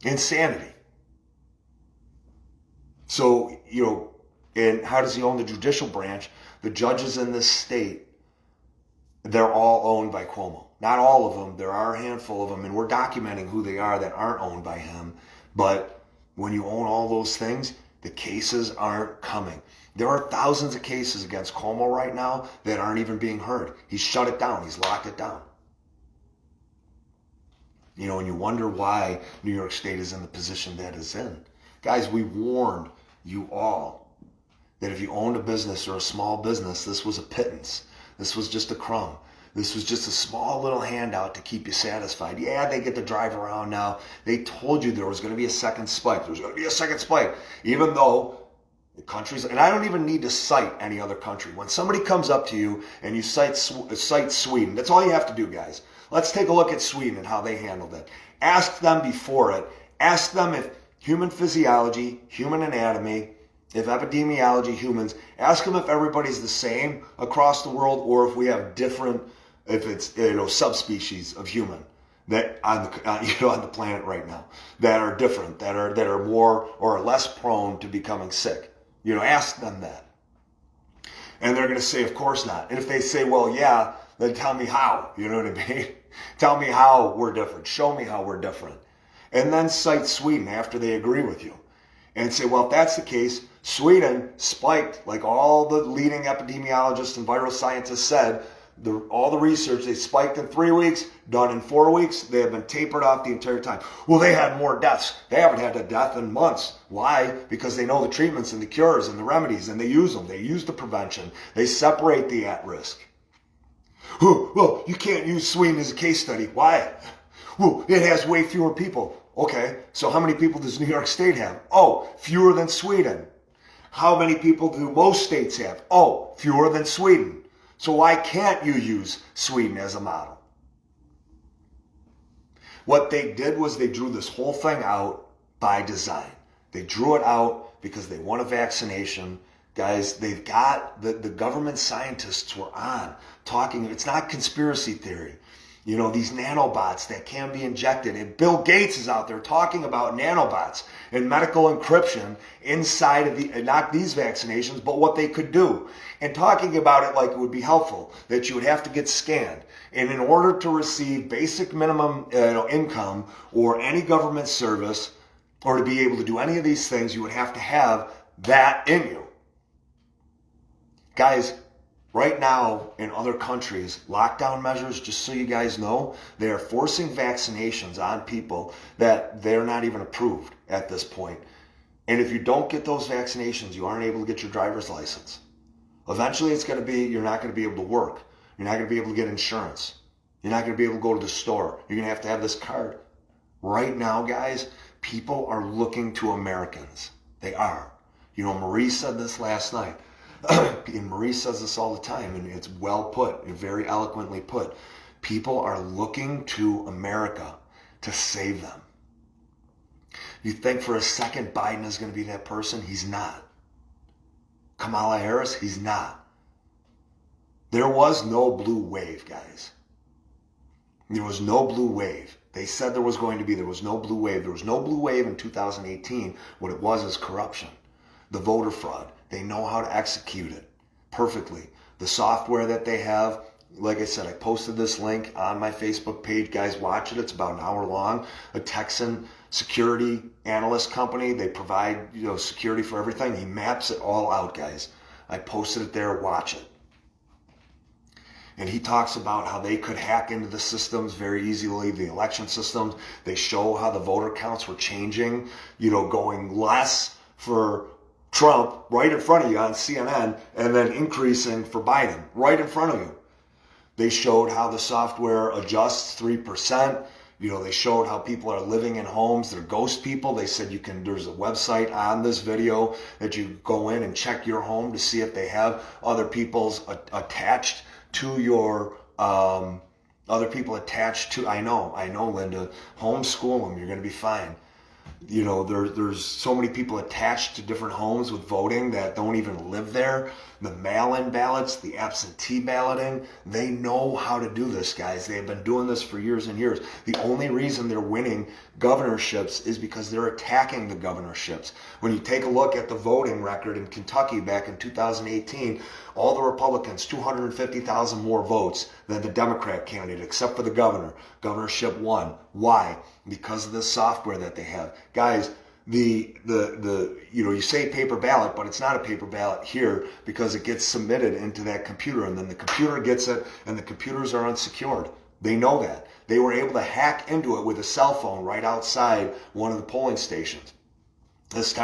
Insanity. So, and how does he own the judicial branch? The judges in this state, they're all owned by Cuomo. Not all of them. There are a handful of them, and we're documenting who they are that aren't owned by him. But when you own all those things, the cases aren't coming. There are thousands of cases against Cuomo right now that aren't even being heard. He's shut it down. He's locked it down. And you wonder why New York State is in the position that it's in. Guys, we warned you all that if you owned a business or a small business, this was a pittance. This was just a crumb. This was just a small little handout to keep you satisfied. Yeah, they get to drive around now. They told you there was going to be a second spike. There was going to be a second spike. Even though the countries, and I don't even need to cite any other country. When somebody comes up to you and you cite Sweden, that's all you have to do, guys. Let's take a look at Sweden and how they handled it. Ask them before it. Ask them if human physiology, human anatomy, if epidemiology, humans, ask them if everybody's the same across the world or if we have different, if it's subspecies of human that on the planet right now that are different, that are more or less prone to becoming sick. Ask them that. And they're going to say, of course not. And if they say, well, yeah, then tell me how. You know what I mean? Tell me how we're different. Show me how we're different. And then cite Sweden after they agree with you. And say, well, if that's the case, Sweden spiked, like all the leading epidemiologists and viral scientists said, all the research, they spiked in 3 weeks, done in 4 weeks. They have been tapered off the entire time. Well, they had more deaths. They haven't had a death in months. Why? Because they know the treatments and the cures and the remedies, and they use them. They use the prevention. They separate the at-risk. Well, you can't use Sweden as a case study. Why? Well, it has way fewer people. Okay, so how many people does New York State have? Oh, fewer than Sweden. How many people do most states have? Oh, fewer than Sweden. So why can't you use Sweden as a model? What they did was they drew this whole thing out by design. They drew it out because they want a vaccination. Guys, they've got, the government scientists were on talking, it's not conspiracy theory. These nanobots that can be injected. And Bill Gates is out there talking about nanobots and medical encryption inside of not these vaccinations, but what they could do. And talking about it like it would be helpful, that you would have to get scanned. And in order to receive basic minimum income or any government service, or to be able to do any of these things, you would have to have that in you. Guys, right now, in other countries, lockdown measures, just so you guys know, they are forcing vaccinations on people that they're not even approved at this point. And if you don't get those vaccinations, you aren't able to get your driver's license. Eventually, you're not going to be able to work. You're not going to be able to get insurance. You're not going to be able to go to the store. You're going to have this card. Right now, guys, people are looking to Americans. They are. Marie said this last night. And Marie says this all the time, and it's well put, very eloquently put. People are looking to America to save them. You think for a second Biden is going to be that person? He's not. Kamala Harris? He's not. There was no blue wave, guys. There was no blue wave. They said there was going to be. There was no blue wave. There was no blue wave in 2018. What it was is corruption. The voter fraud. They know how to execute it perfectly. The software that they have, like I said, I posted this link on my Facebook page. Guys, watch it. It's about an hour long. A Texan security analyst company. They provide security for everything. He maps it all out, guys. I posted it there. Watch it. And he talks about how they could hack into the systems very easily, the election systems. They show how the voter counts were changing, going less for Trump right in front of you on CNN and then increasing for Biden right in front of you. They showed how the software adjusts 3%. They showed how people are living in homes. They're ghost people. They said there's a website on this video that you go in and check your home to see if they have other people's attached to your, I know, Linda, homeschool them. You're going to be fine. There's so many people attached to different homes with voting that don't even live there. The mail-in ballots, the absentee balloting, they know how to do this, guys. They have been doing this for years and years. The only reason they're winning governorships is because they're attacking the governorships. When you take a look at the voting record in Kentucky back in 2018, all the Republicans, 250,000 more votes than the Democrat candidate, except for the governor. Governorship won. Why? Because of the software that they have. Guys, you say paper ballot, but it's not a paper ballot here because it gets submitted into that computer, and then the computer gets it, and the computers are unsecured. They know that. They were able to hack into it with a cell phone right outside one of the polling stations. This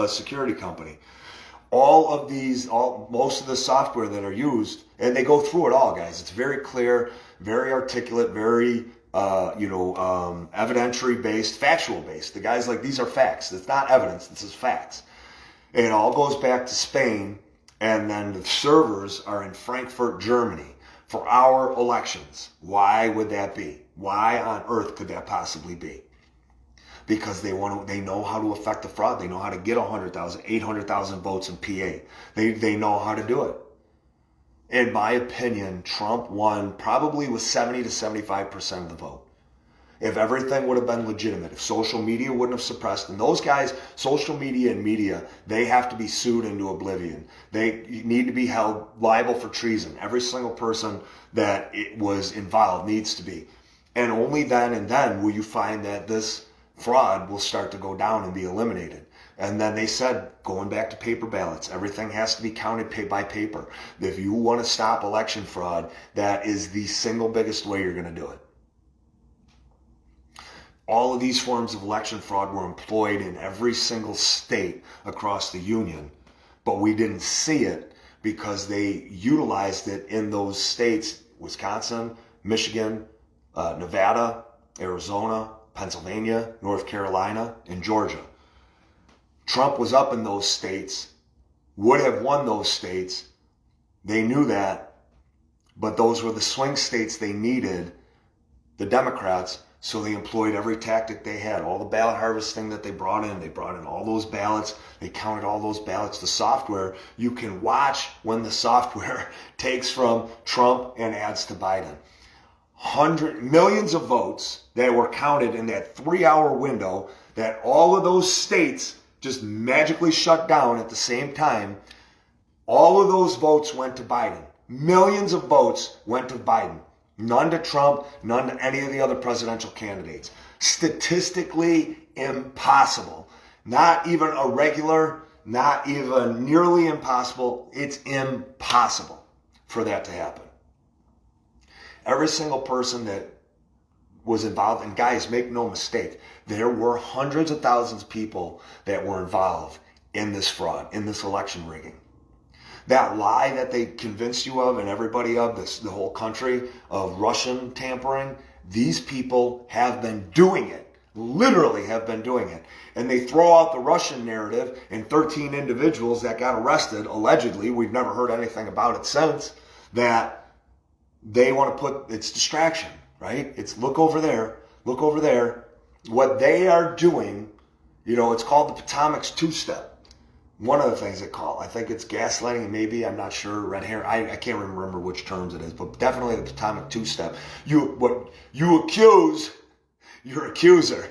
security company. Most of the software that are used, and they go through it all, guys. It's very clear, very articulate, very evidentiary based, factual based. The guy's like, these are facts. It's not evidence. This is facts. And it all goes back to Spain, and then the servers are in Frankfurt, Germany for our elections. Why would that be? Why on earth could that possibly be? Because they know how to affect the fraud. They know how to get 100,000, 800,000 votes in PA. They know how to do it. In my opinion, Trump won probably with 70 to 75% of the vote. If everything would have been legitimate, if social media wouldn't have suppressed, and those guys, social media and media, they have to be sued into oblivion. They need to be held liable for treason. Every single person that was involved needs to be. And only then and then will you find that this fraud will start to go down and be eliminated. And then they said, going back to paper ballots, everything has to be counted by paper. If you want to stop election fraud, that is the single biggest way you're going to do it. All of these forms of election fraud were employed in every single state across the union, but we didn't see it because they utilized it in those states: Wisconsin, Michigan, Nevada, Arizona, Pennsylvania, North Carolina, and Georgia. Trump was up in those states, would have won those states. They knew that, but those were the swing states they needed, the Democrats, so they employed every tactic they had. All the ballot harvesting that they brought in all those ballots. They counted all those ballots. The software, you can watch when the software takes from Trump and adds to Biden. Millions of votes that were counted in that 3-hour window, that all of those states just magically shut down at the same time. All of those votes went to Biden. Millions of votes went to Biden. None to Trump, none to any of the other presidential candidates. Statistically impossible. Not even irregular, not even nearly impossible. It's impossible for that to happen. Every single person that was involved, and guys, make no mistake, there were hundreds of thousands of people that were involved in this fraud, in this election rigging. That lie that they convinced you of and everybody of, the whole country, of Russian tampering, these people have been doing it, literally have been doing it. And they throw out the Russian narrative and 13 individuals that got arrested, allegedly, we've never heard anything about it since, that they want to put, it's distraction, right? It's look over there. What they are doing, it's called the Potomac's two-step. One of the things they call, I think it's gaslighting, maybe, I'm not sure, red hair, I can't remember which terms it is, but definitely the Potomac two-step. You accuse your accuser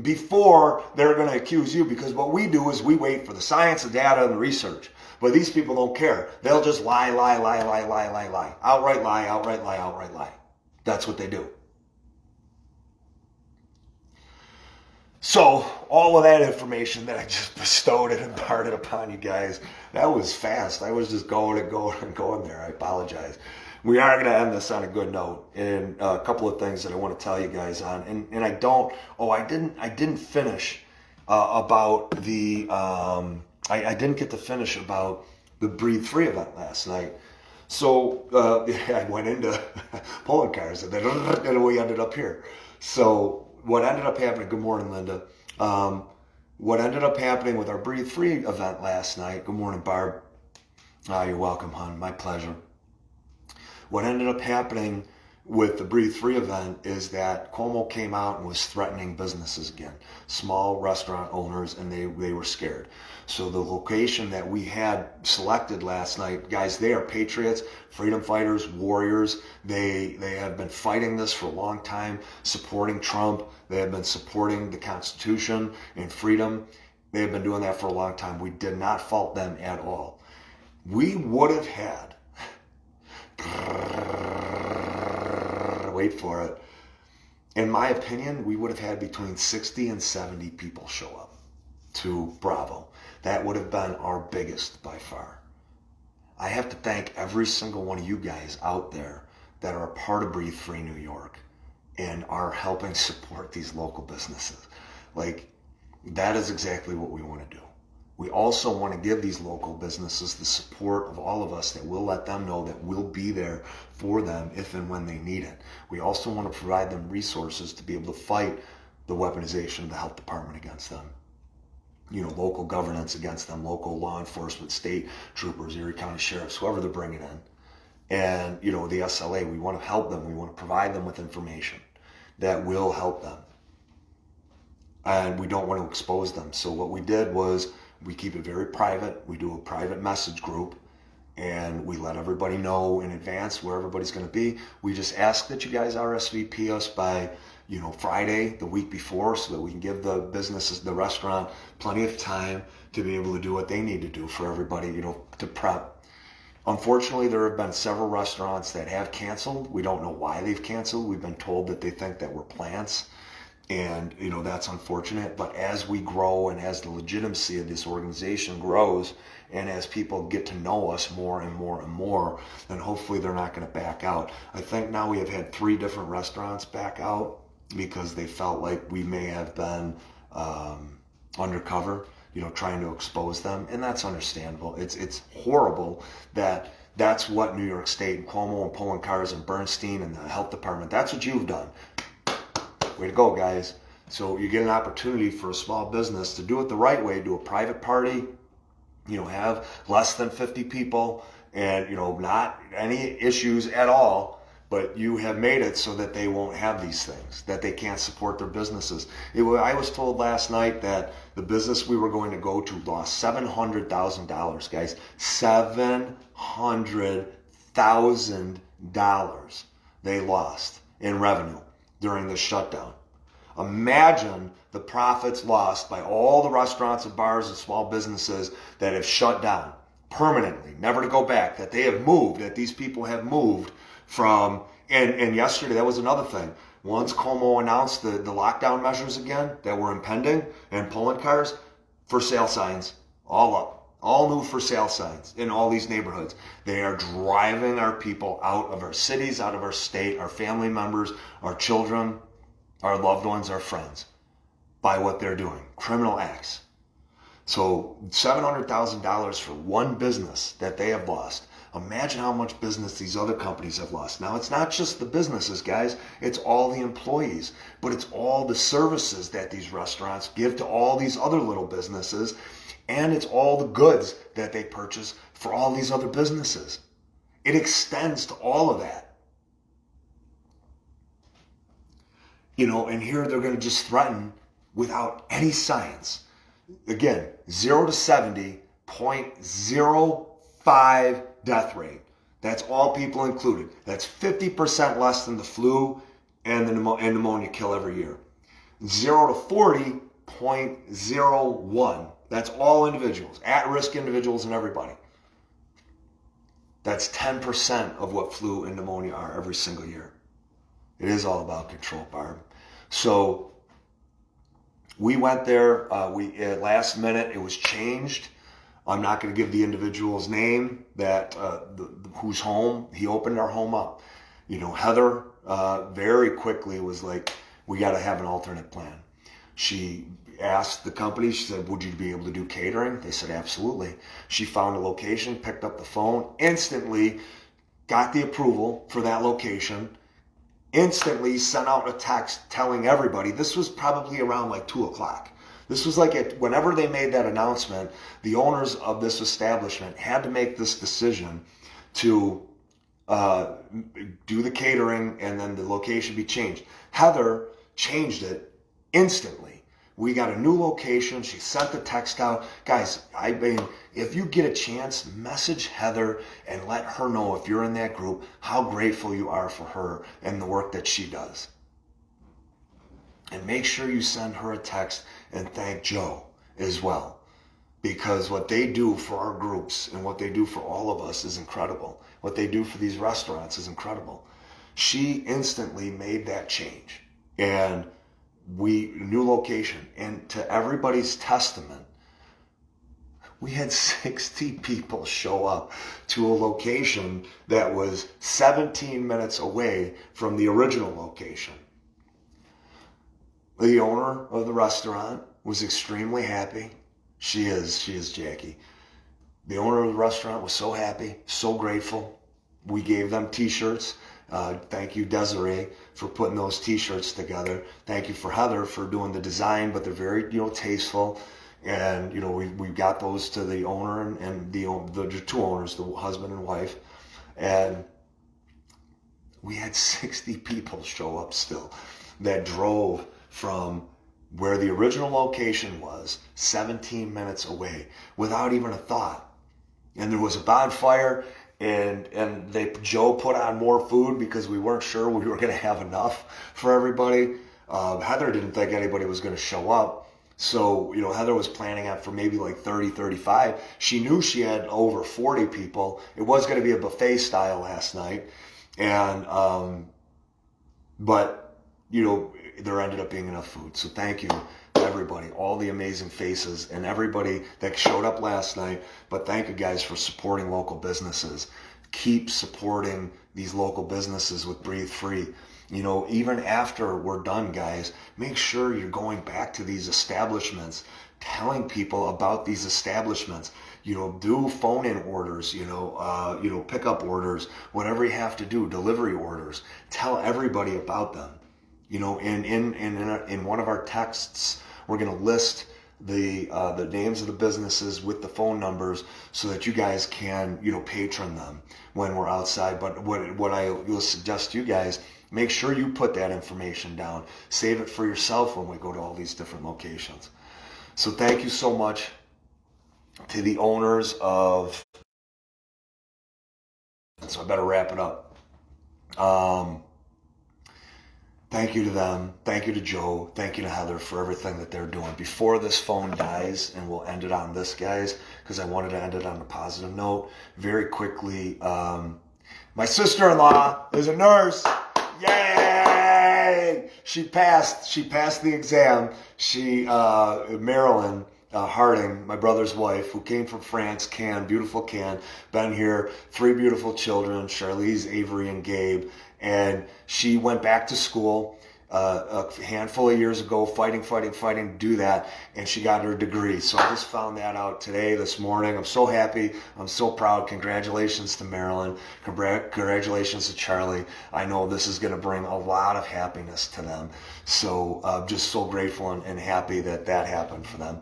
before they're going to accuse you, because what we do is we wait for the science, the data, and the research. But these people don't care. They'll just lie. Outright lie. That's what they do. So, all of that information that I just bestowed and imparted upon you guys, that was fast. I was just going there. I apologize. We are going to end this on a good note, and a couple of things that I want to tell you guys on. And I didn't finish about the, I didn't get to finish about the Breathe Free event last night. So I went into polling cars, and then we ended up here. So what ended up happening, good morning, Linda. What ended up happening with our Breathe Free event last night, good morning, Barb. You're welcome, hon, my pleasure. What ended up happening with the Breathe Free event is that Cuomo came out and was threatening businesses again, small restaurant owners, and they were scared. So the location that we had selected last night, guys, they are patriots, freedom fighters, warriors. They have been fighting this for a long time, supporting Trump. They have been supporting the Constitution and freedom. They have been doing that for a long time. We did not fault them at all. We would have had, wait for it, in my opinion, we would have had between 60 and 70 people show up to Bravo. That would have been our biggest by far. I have to thank every single one of you guys out there that are a part of Breathe Free New York and are helping support these local businesses. Like, that is exactly what we want to do. We also want to give these local businesses the support of all of us that will let them know that we'll be there for them if and when they need it. We also want to provide them resources to be able to fight the weaponization of the health department against them. You know, local governance against them, local law enforcement, state troopers, Erie County sheriffs, whoever they're bringing in. And, you know, the SLA, we want to help them. We want to provide them with information that will help them. And we don't want to expose them. So what we did was we keep it very private. We do a private message group and we let everybody know in advance where everybody's going to be. We just ask that you guys RSVP us by, you know, Friday, the week before, so that we can give the businesses, the restaurant, plenty of time to be able to do what they need to do for everybody, you know, to prep. Unfortunately, there have been several restaurants that have canceled. We don't know why they've canceled. We've been told that they think that we're plants. And, you know, that's unfortunate. But as we grow and as the legitimacy of this organization grows and as people get to know us more and more and more, then hopefully they're not going to back out. I think now we have had 3 different restaurants back out because they felt like we may have been undercover, you know, trying to expose them. And that's understandable. It's horrible that that's what New York State and Cuomo and Poloncarz and Bernstein and the health department, that's what you've done. Way to go, guys. So you get an opportunity for a small business to do it the right way, do a private party, you know, have less than 50 people and, you know, not any issues at all, but you have made it so that they won't have these things, that they can't support their businesses. I was told last night that the business we were going to go to lost $700,000, guys. $700,000 they lost in revenue during the shutdown. Imagine the profits lost by all the restaurants and bars and small businesses that have shut down permanently, never to go back, that they have moved, that these people have moved from, and yesterday, that was another thing. Once Cuomo announced the lockdown measures again that were impending, and Poloncarz, for sale signs, all up. All new for sale signs in all these neighborhoods. They are driving our people out of our cities, out of our state, our family members, our children, our loved ones, our friends, by what they're doing. Criminal acts. So $700,000 for one business that they have lost. Imagine how much business these other companies have lost. Now, it's not just the businesses, guys. It's all the employees. But it's all the services that these restaurants give to all these other little businesses. And it's all the goods that they purchase for all these other businesses. It extends to all of that. You know, and here they're going to just threaten without any science. Again, 0 to 70, 0.05 death rate. That's all people included. That's 50% less than the flu and the pneumonia kill every year. 0 to 40, 0.01. That's all individuals, at-risk individuals and everybody. That's 10% of what flu and pneumonia are every single year. It is all about control, Barb. So we went there. Last minute, it was changed. I'm not going to give the individual's name that whose home. He opened our home up. You know, Heather very quickly was like, we got to have an alternate plan. She asked the company, she said, would you be able to do catering? They said, absolutely. She found a location, picked up the phone, instantly got the approval for that location, instantly sent out a text telling everybody. This was probably around like 2 o'clock. This was like whenever they made that announcement, the owners of this establishment had to make this decision to do the catering, and then the location be changed. Heather changed it instantly. We got a new location. She sent the text out. Guys, I mean, if you get a chance, message Heather and let her know, if you're in that group, how grateful you are for her and the work that she does. And make sure you send her a text and thank Joe as well. Because what they do for our groups and what they do for all of us is incredible. What they do for these restaurants is incredible. She instantly made that change. And new location. And to everybody's testament, we had 60 people show up to a location that was 17 minutes away from the original location. The owner of the restaurant was extremely happy. She is Jackie. The owner of the restaurant was so happy, so grateful. We gave them t-shirts. Thank you, Desiree, for putting those t-shirts together. Thank you for Heather for doing the design, but they're very, tasteful. And, we got those to the owner and the two owners, the husband and wife. And we had 60 people show up still that drove from where the original location was 17 minutes away without even a thought. And there was a bonfire, and Joe put on more food because we weren't sure we were going to have enough for everybody. Heather didn't think anybody was going to show up. So, Heather was planning on for maybe like 30, 35. She knew she had over 40 people. It was going to be a buffet style last night. And, but, there ended up being enough food. So thank you to everybody, all the amazing faces and everybody that showed up last night. But thank you guys for supporting local businesses. Keep supporting these local businesses with Breathe Free. Even after we're done, guys, make sure you're going back to these establishments, telling people about these establishments. Do phone-in orders, pickup orders, whatever you have to do, delivery orders. Tell everybody about them. In one of our texts, we're going to list the names of the businesses with the phone numbers so that you guys can, patron them when we're outside. But what I will suggest to you guys, make sure you put that information down. Save it for yourself when we go to all these different locations. So thank you so much to the owners of, so I better wrap it up. Thank you to them. Thank you to Joe. Thank you to Heather for everything that they're doing. Before this phone dies, and we'll end it on this, guys, because I wanted to end it on a positive note. Very quickly, my sister-in-law is a nurse. Yay! She passed the exam. Marilyn Harding, my brother's wife, who came from France, beautiful Cannes, been here, 3 beautiful children, Charlize, Avery, and Gabe. And she went back to school a handful of years ago, fighting to do that, and she got her degree. So I just found that out this morning. I'm so happy. I'm so proud. Congratulations to Marilyn. Congratulations to Charlie. I know this is going to bring a lot of happiness to them. So I'm just so grateful and happy that happened for them.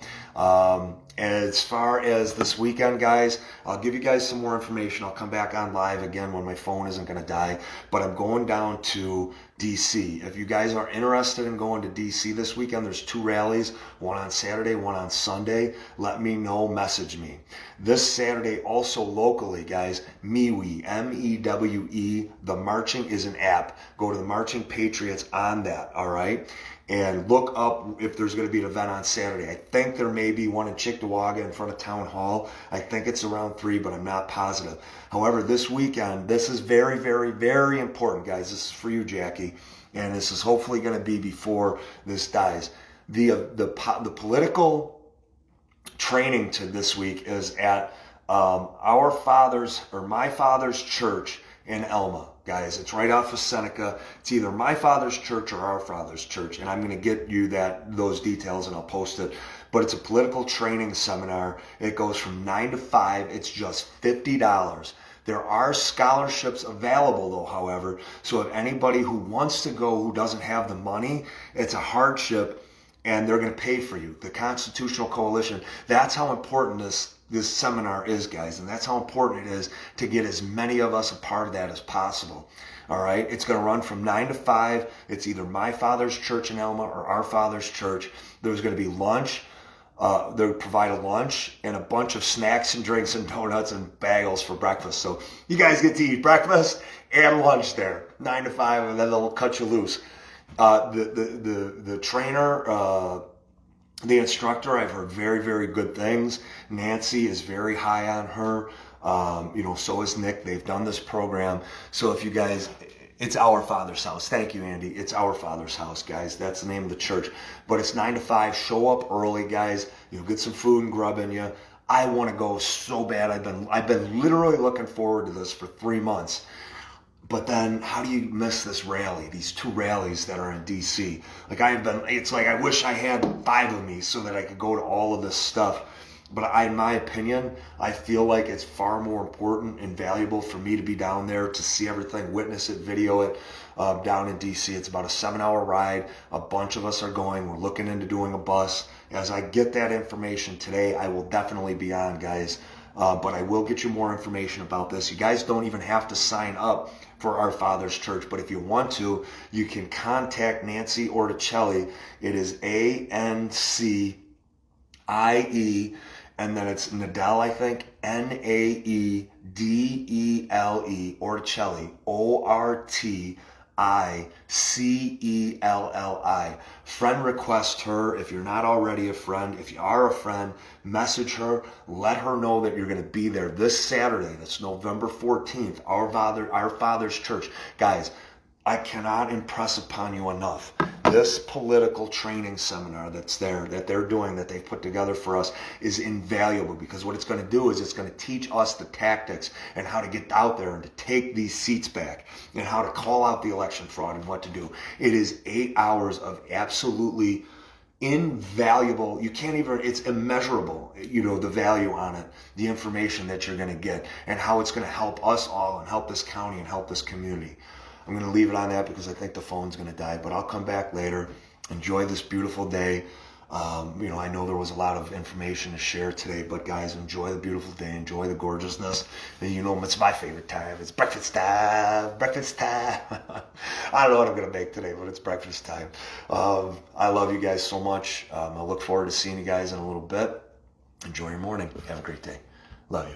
As far as this weekend, guys, I'll give you guys some more information. I'll come back on live again when my phone isn't going to die. But I'm going down to DC. If you guys are interested in going to DC this weekend, there's 2 rallies, one on Saturday, one on Sunday. Let me know, message me. This Saturday, also locally, guys, MEWE, MEWE, the Marching is an app. Go to the Marching Patriots on that, all right? And look up if there's going to be an event on Saturday. I think there may be one in Cheektowaga in front of Town Hall. I think it's around 3, but I'm not positive. However, this weekend, this is very, very, very important, guys. This is for you, Jackie. And this is hopefully going to be before this dies. The political training to this week is at my father's church in Elma. Guys, it's right off of Seneca. It's either my father's church or our father's church, and I'm going to get you those details and I'll post it. But it's a political training seminar. It goes from 9 to 5. It's just $50. There are scholarships available, though, however. So if anybody who wants to go who doesn't have the money, it's a hardship, and they're going to pay for you. The Constitutional Coalition, that's how important this this seminar is, guys, and that's how important it is to get as many of us a part of that as possible. All right, it's going to run from 9 to 5. It's either My Father's Church in Elma or Our Father's Church. There's going to be lunch. They'll provide a lunch and a bunch of snacks and drinks and donuts and bagels for breakfast. So you guys get to eat breakfast and lunch there, 9 to 5, and then they'll cut you loose. The trainer, the instructor, I've heard very, very good things. Nancy is very high on her. So is Nick. They've done this program. So if you guys, it's Our Father's House. Thank you, Andy. It's Our Father's House, guys. That's the name of the church. But it's 9 to 5. Show up early, guys. Get some food and grub in you. I want to go so bad. I've been literally looking forward to this for 3 months. But then how do you miss this rally, these 2 rallies that are in DC? It's like I wish I had 5 of me so that I could go to all of this stuff. But in my opinion, I feel like it's far more important and valuable for me to be down there to see everything, witness it, video it down in DC. It's about a 7-hour ride. A bunch of us are going. We're looking into doing a bus. As I get that information today, I will definitely be on, guys. But I will get you more information about this. You guys don't even have to sign up for Our Father's Church, but if you want to, you can contact Nancy Orticelli. It is ANCIE, and then it's Nadel, I think, NAEDELE, Orticelli, ORTICELLI. Friend request her. If you're not already a friend, if you are a friend, message her. Let her know that you're going to be there this Saturday. That's November 14th. Our Father's Church. Guys, I cannot impress upon you enough. This political training seminar that's there, that they're doing, that they've put together for us, is invaluable, because what it's going to do is it's going to teach us the tactics and how to get out there and to take these seats back and how to call out the election fraud and what to do. It is 8 hours of absolutely invaluable. You can't even, it's immeasurable, the value on it, the information that you're going to get, and how it's going to help us all and help this county and help this community. I'm going to leave it on that because I think the phone's going to die, but I'll come back later. Enjoy this beautiful day. I know there was a lot of information to share today, but guys, enjoy the beautiful day. Enjoy the gorgeousness. And it's my favorite time. It's breakfast time. Breakfast time. I don't know what I'm going to make today, but it's breakfast time. I love you guys so much. I look forward to seeing you guys in a little bit. Enjoy your morning. Have a great day. Love you.